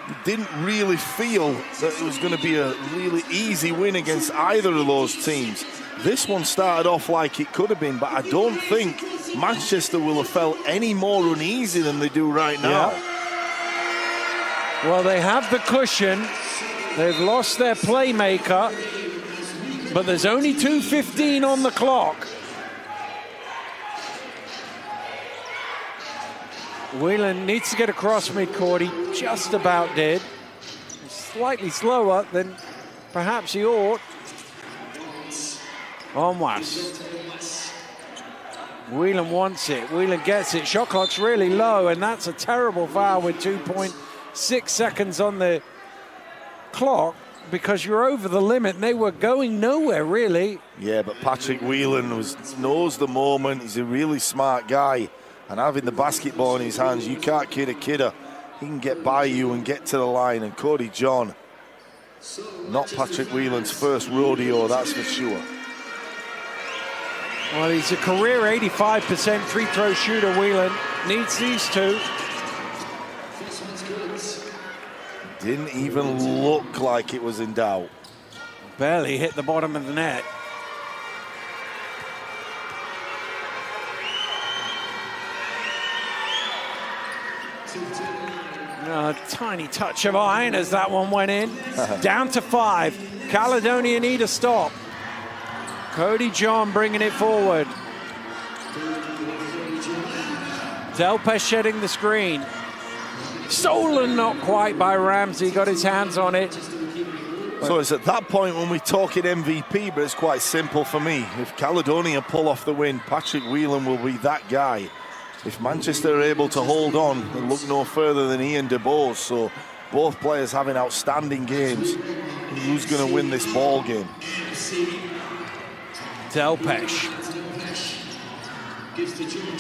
you didn't really feel that it was going to be a really easy win against either of those teams. This one started off like it could have been, but I don't think Manchester will have felt any more uneasy than they do right now. Yeah. Well, they have the cushion. They've lost their playmaker, but there's only 2:15 on the clock. Whelan needs to get across midcourt. He just about did. Slightly slower than perhaps he ought. Onwas. Whelan wants it. Whelan gets it. Shot clock's really low, and that's a terrible foul with 2.6 seconds on the clock, because you're over the limit and they were going nowhere really. Yeah, but Patrick Whelan knows the moment. He's a really smart guy, and having the basketball in his hands, you can't kid a kidder. He can get by you and get to the line. And Cody John, not Patrick Whelan's first rodeo, that's for sure. Well, he's a career 85% free throw shooter. Whelan needs these two. Didn't even look like it was in doubt. Barely hit the bottom of the net. A tiny touch of iron as that one went in. Down to 5. Caledonia need a stop. Cody John bringing it forward. Delpech shedding the screen. Stolen, not quite by Ramsey, got his hands on it. So it's at that point when we talk it MVP, but it's quite simple for me. If Caledonia pull off the win, Patrick Whelan will be that guy. If Manchester are able to hold on, they'll look no further than Ian DeBose. So both players having outstanding games. Who's going to win this ball game? Delpech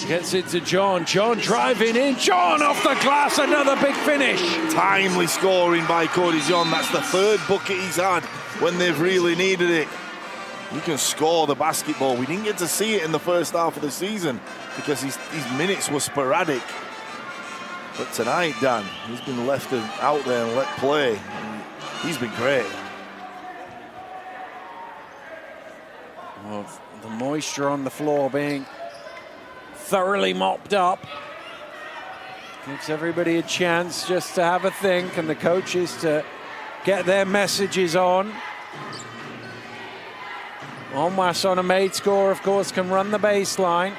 gets it to John. John driving in. John off the glass. Another big finish. Timely scoring by Cody John. That's the third bucket he's had when they've really needed it. He can score the basketball. We didn't get to see it in the first half of the season because his minutes were sporadic. But tonight, Dan, he's been left out there and let play. And he's been great. Well, the moisture on the floor being thoroughly mopped up gives everybody a chance just to have a think, and the coaches to get their messages on. Onwas on a made score, of course, can run the baseline.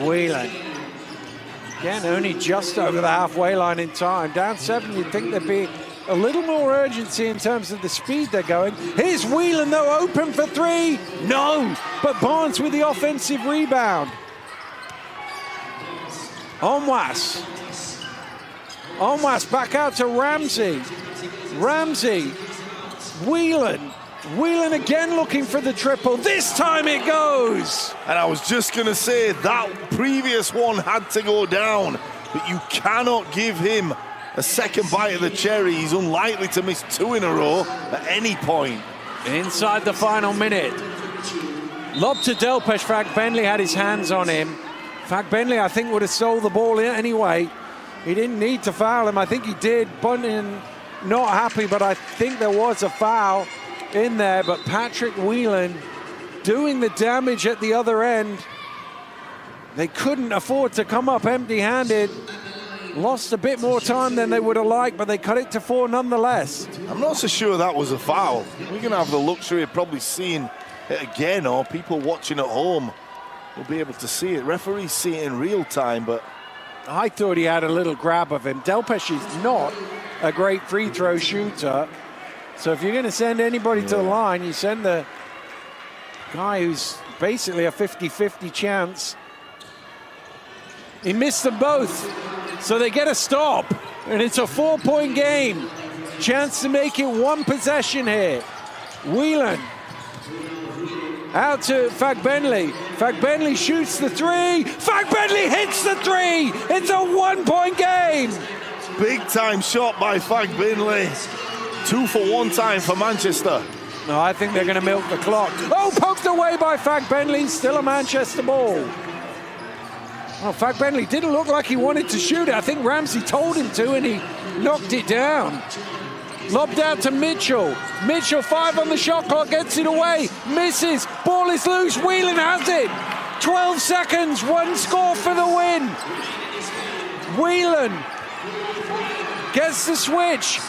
Whelan. Again, only just over the halfway line in time. Down 7, you'd think there'd be a little more urgency in terms of the speed they're going. Here's Whelan, though, open for 3. No, but Barnes with the offensive rebound. Onwas. Onwas back out to Ramsey. Ramsey. Whelan. Whelan again looking for the triple. This time it goes. And I was just going to say that previous one had to go down, but you cannot give him a second bite of the cherry. He's unlikely to miss 2 in a row at any point. Inside the final minute. Lob to Delpech. Fag Bentley had his hands on him. Fag Bentley, I think, would have stole the ball anyway. He didn't need to foul him. I think he did. Bunyan not happy, but I think there was a foul in there, but Patrick Whelan doing the damage at the other end. They couldn't afford to come up empty-handed. Lost a bit more time than they would have liked, but they cut it to 4 nonetheless. I'm not so sure that was a foul. We're going to have the luxury of probably seeing it again, or people watching at home will be able to see it. Referees see it in real time, but I thought he had a little grab of him. Delpesh is not a great free throw shooter. So if you're going to send anybody to the line, you send the guy who's basically a 50-50 chance. He missed them both, so they get a stop, and it's a 4-point game. Chance to make it 1 possession here. Whelan out to Fagbenley. Fagbenley shoots the 3. Fagbenley hits the 3. It's a 1-point game. Big time shot by Fagbenley. 2 for 1 time for Manchester. No, I think they're going to milk the clock. Oh, poked away by Fagbenley. Still a Manchester ball. Oh, Fagbenley didn't look like he wanted to shoot it. I think Ramsey told him to, and he knocked it down. Lobbed out to Mitchell. Mitchell, 5 on the shot clock, gets it away. Misses. Ball is loose. Whelan has it. 12 seconds. 1 score for the win. Whelan gets the switch.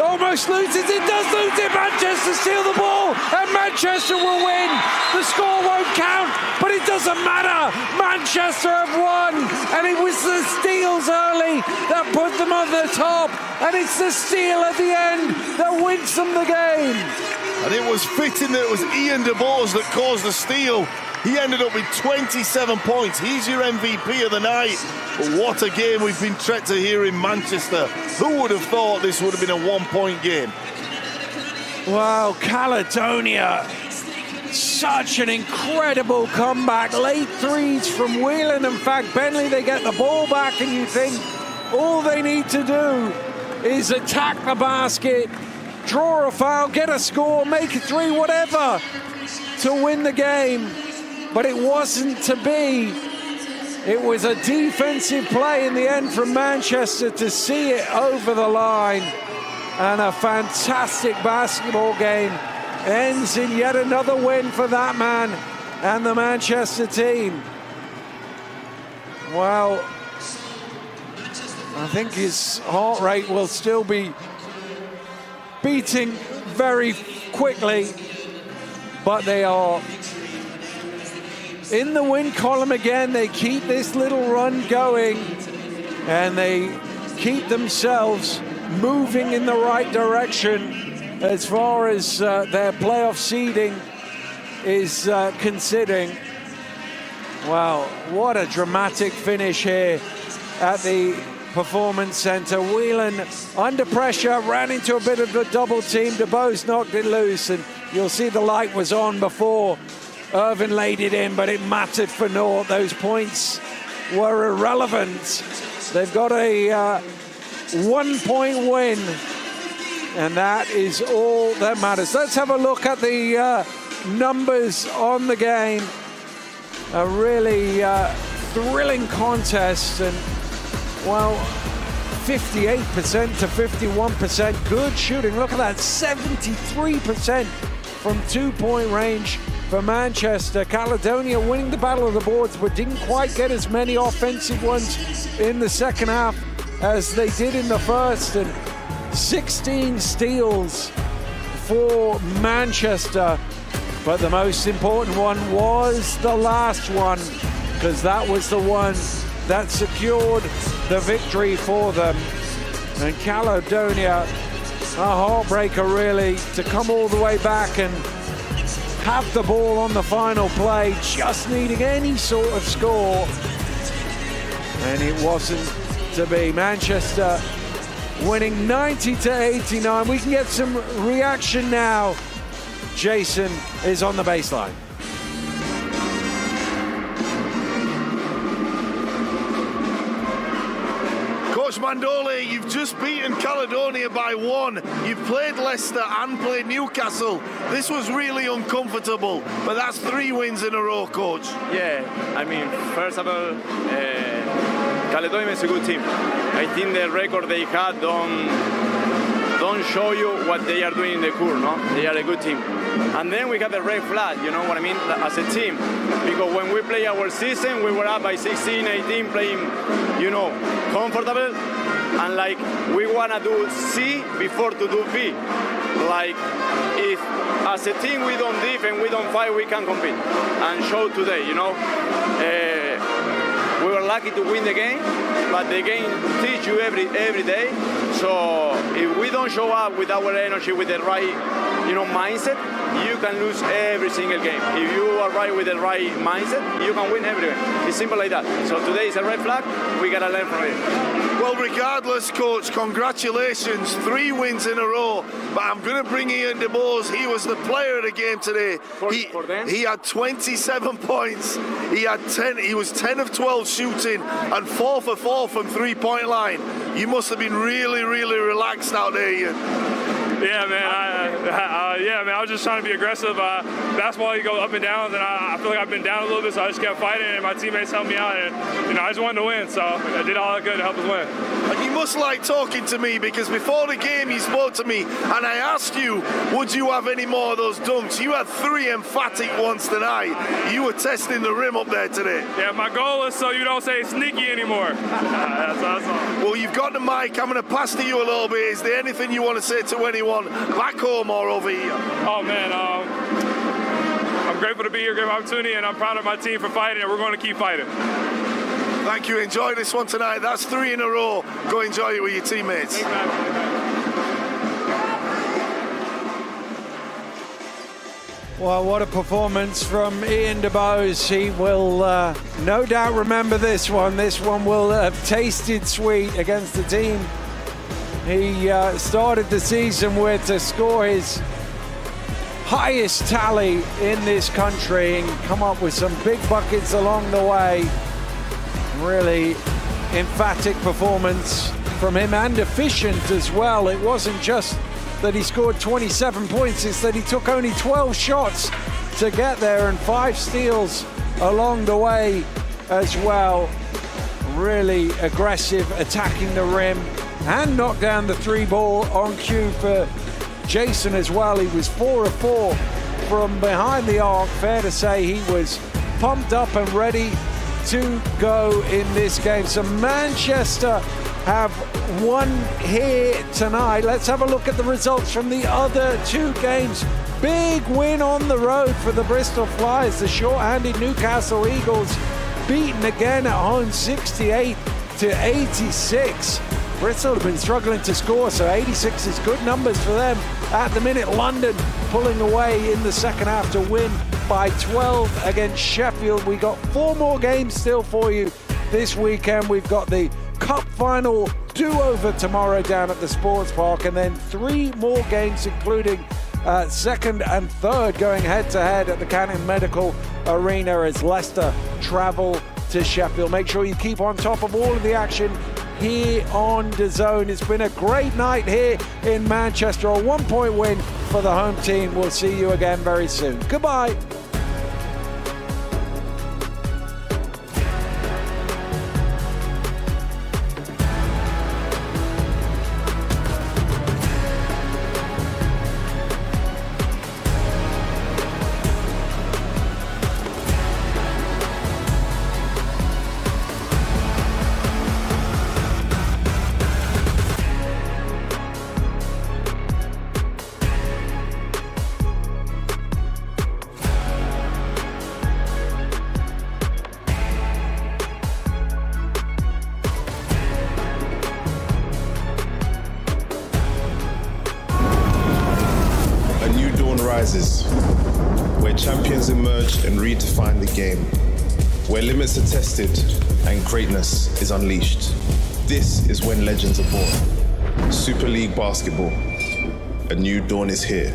Almost loses it, does lose it. Manchester steal the ball, and Manchester will win. The score won't count, but it doesn't matter. Manchester have won, and it was the steals early that put them on the top, and it's the steal at the end that wins them the game. And it was fitting that it was Ian DeBose that caused the steal. He ended up with 27 points. He's your MVP of the night. But what a game we've been treated to here in Manchester. Who would have thought this would have been a 1-point game? Wow, Caledonia. Such an incredible comeback. Late threes from Whelan and Fagbenley. They get the ball back, and you think all they need to do is attack the basket, draw a foul, get a score, make a 3, whatever, to win the game. But it wasn't to be. It was a defensive play in the end from Manchester to see it over the line. And a fantastic basketball game ends in yet another win for that man and the Manchester team. Well, I think his heart rate will still be beating very quickly, but they are in the win column again. They keep this little run going, and they keep themselves moving in the right direction as far as their playoff seeding is considering. Wow, what a dramatic finish here at the Performance Center. Whelan under pressure, ran into a bit of a double team. DeBose knocked it loose, and you'll see the light was on before Irvin laid it in, but it mattered for naught. Those points were irrelevant. They've got a 1-point win, and that is all that matters. Let's have a look at the numbers on the game. A really thrilling contest, and well, 58% to 51%. Good shooting. Look at that, 73% from 2-point range for Manchester. Caledonia winning the battle of the boards, but didn't quite get as many offensive ones in the second half as they did in the first. And 16 steals for Manchester. But the most important one was the last one, because that was the one that secured the victory for them. And Caledonia, a heartbreaker really, to come all the way back and have the ball on the final play, just needing any sort of score, and it wasn't to be. Manchester winning 90 to 89. We can get some reaction now. Jason is on the baseline. Coach Mandoli, you've just beaten Caledonia by 1. You've played Leicester and played Newcastle. This was really uncomfortable, but that's 3 wins in a row, Coach. Yeah, I mean, first of all, Caledonia is a good team. I think the record they had don't don't show you what they are doing in the court, no? They are a good team. And then we got the red flag, you know what I mean, as a team. Because when we play our season, we were up by 16, 18, playing, you know, comfortable. And like, we want to do C before to do B. Like, if as a team we don't defend, we don't fight, we can compete. And show today, you know. We were lucky to win the game, but the game teach you every day. So if we don't show up with our energy, with the right, you know, mindset, you can lose every single game. If you are right with the right mindset, you can win every game. It's simple like that. So today is a red flag. We gotta learn from it. Well, regardless, Coach, congratulations. 3 wins in a row. But I'm going to bring Ian DeBose. He was the player of the game today. He had 27 points. He was 10 of 12 shooting and 4 for 4 from three-point line. You must have been really, really relaxed out there, Ian. Yeah, man. I was just trying to be aggressive. Basketball, you go up and down, and I feel like I've been down a little bit, so I just kept fighting, and my teammates helped me out, and I just wanted to win, so I did all I could to help us win. And you must like talking to me, because before the game you spoke to me, and I asked you, would you have any more of those dunks? You had 3 emphatic ones tonight. You were testing the rim up there today. Yeah, my goal is so you don't say sneaky anymore. That's awesome. Well, you've got the mic. I'm going to pass to you a little bit. Is there anything you want to say to anyone back home or over here? Oh man, I'm grateful to be here, great opportunity, and I'm proud of my team for fighting, and we're going to keep fighting. Thank you. Enjoy this one tonight. That's 3 in a row. Go enjoy it with your teammates. Well, what a performance from Ian DeBose. He will no doubt remember this one. This one will have tasted sweet against the team he started the season with to score his highest tally in this country and come up with some big buckets along the way. Really emphatic performance from him, and efficient as well. It wasn't just that he scored 27 points, it's that he took only 12 shots to get there and 5 steals along the way as well. Really aggressive, attacking the rim, and knocked down the 3 ball on cue for Jason as well. He was 4 of 4 from behind the arc. Fair to say he was pumped up and ready to go in this game. So Manchester have won here tonight. Let's have a look at the results from the other 2 games. Big win on the road for the Bristol Flyers. The short-handed Newcastle Eagles beaten again at home 68-86. Bristol have been struggling to score, so 86 is good numbers for them at the minute. London pulling away in the second half to win by 12 against Sheffield. We got 4 more games still for you this weekend. We've got the Cup final do-over tomorrow down at the Sports Park, and then 3 more games, including second and third, going head-to-head at the Cannon Medical Arena as Leicester travel to Sheffield. Make sure you keep on top of all of the action here on DAZN. It's been a great night here in Manchester. A 1-point win for the home team. We'll see you again very soon. Goodbye. Where champions emerge and redefine the game, where limits are tested and greatness is unleashed. This is when legends are born. Super League Basketball. A new dawn is here.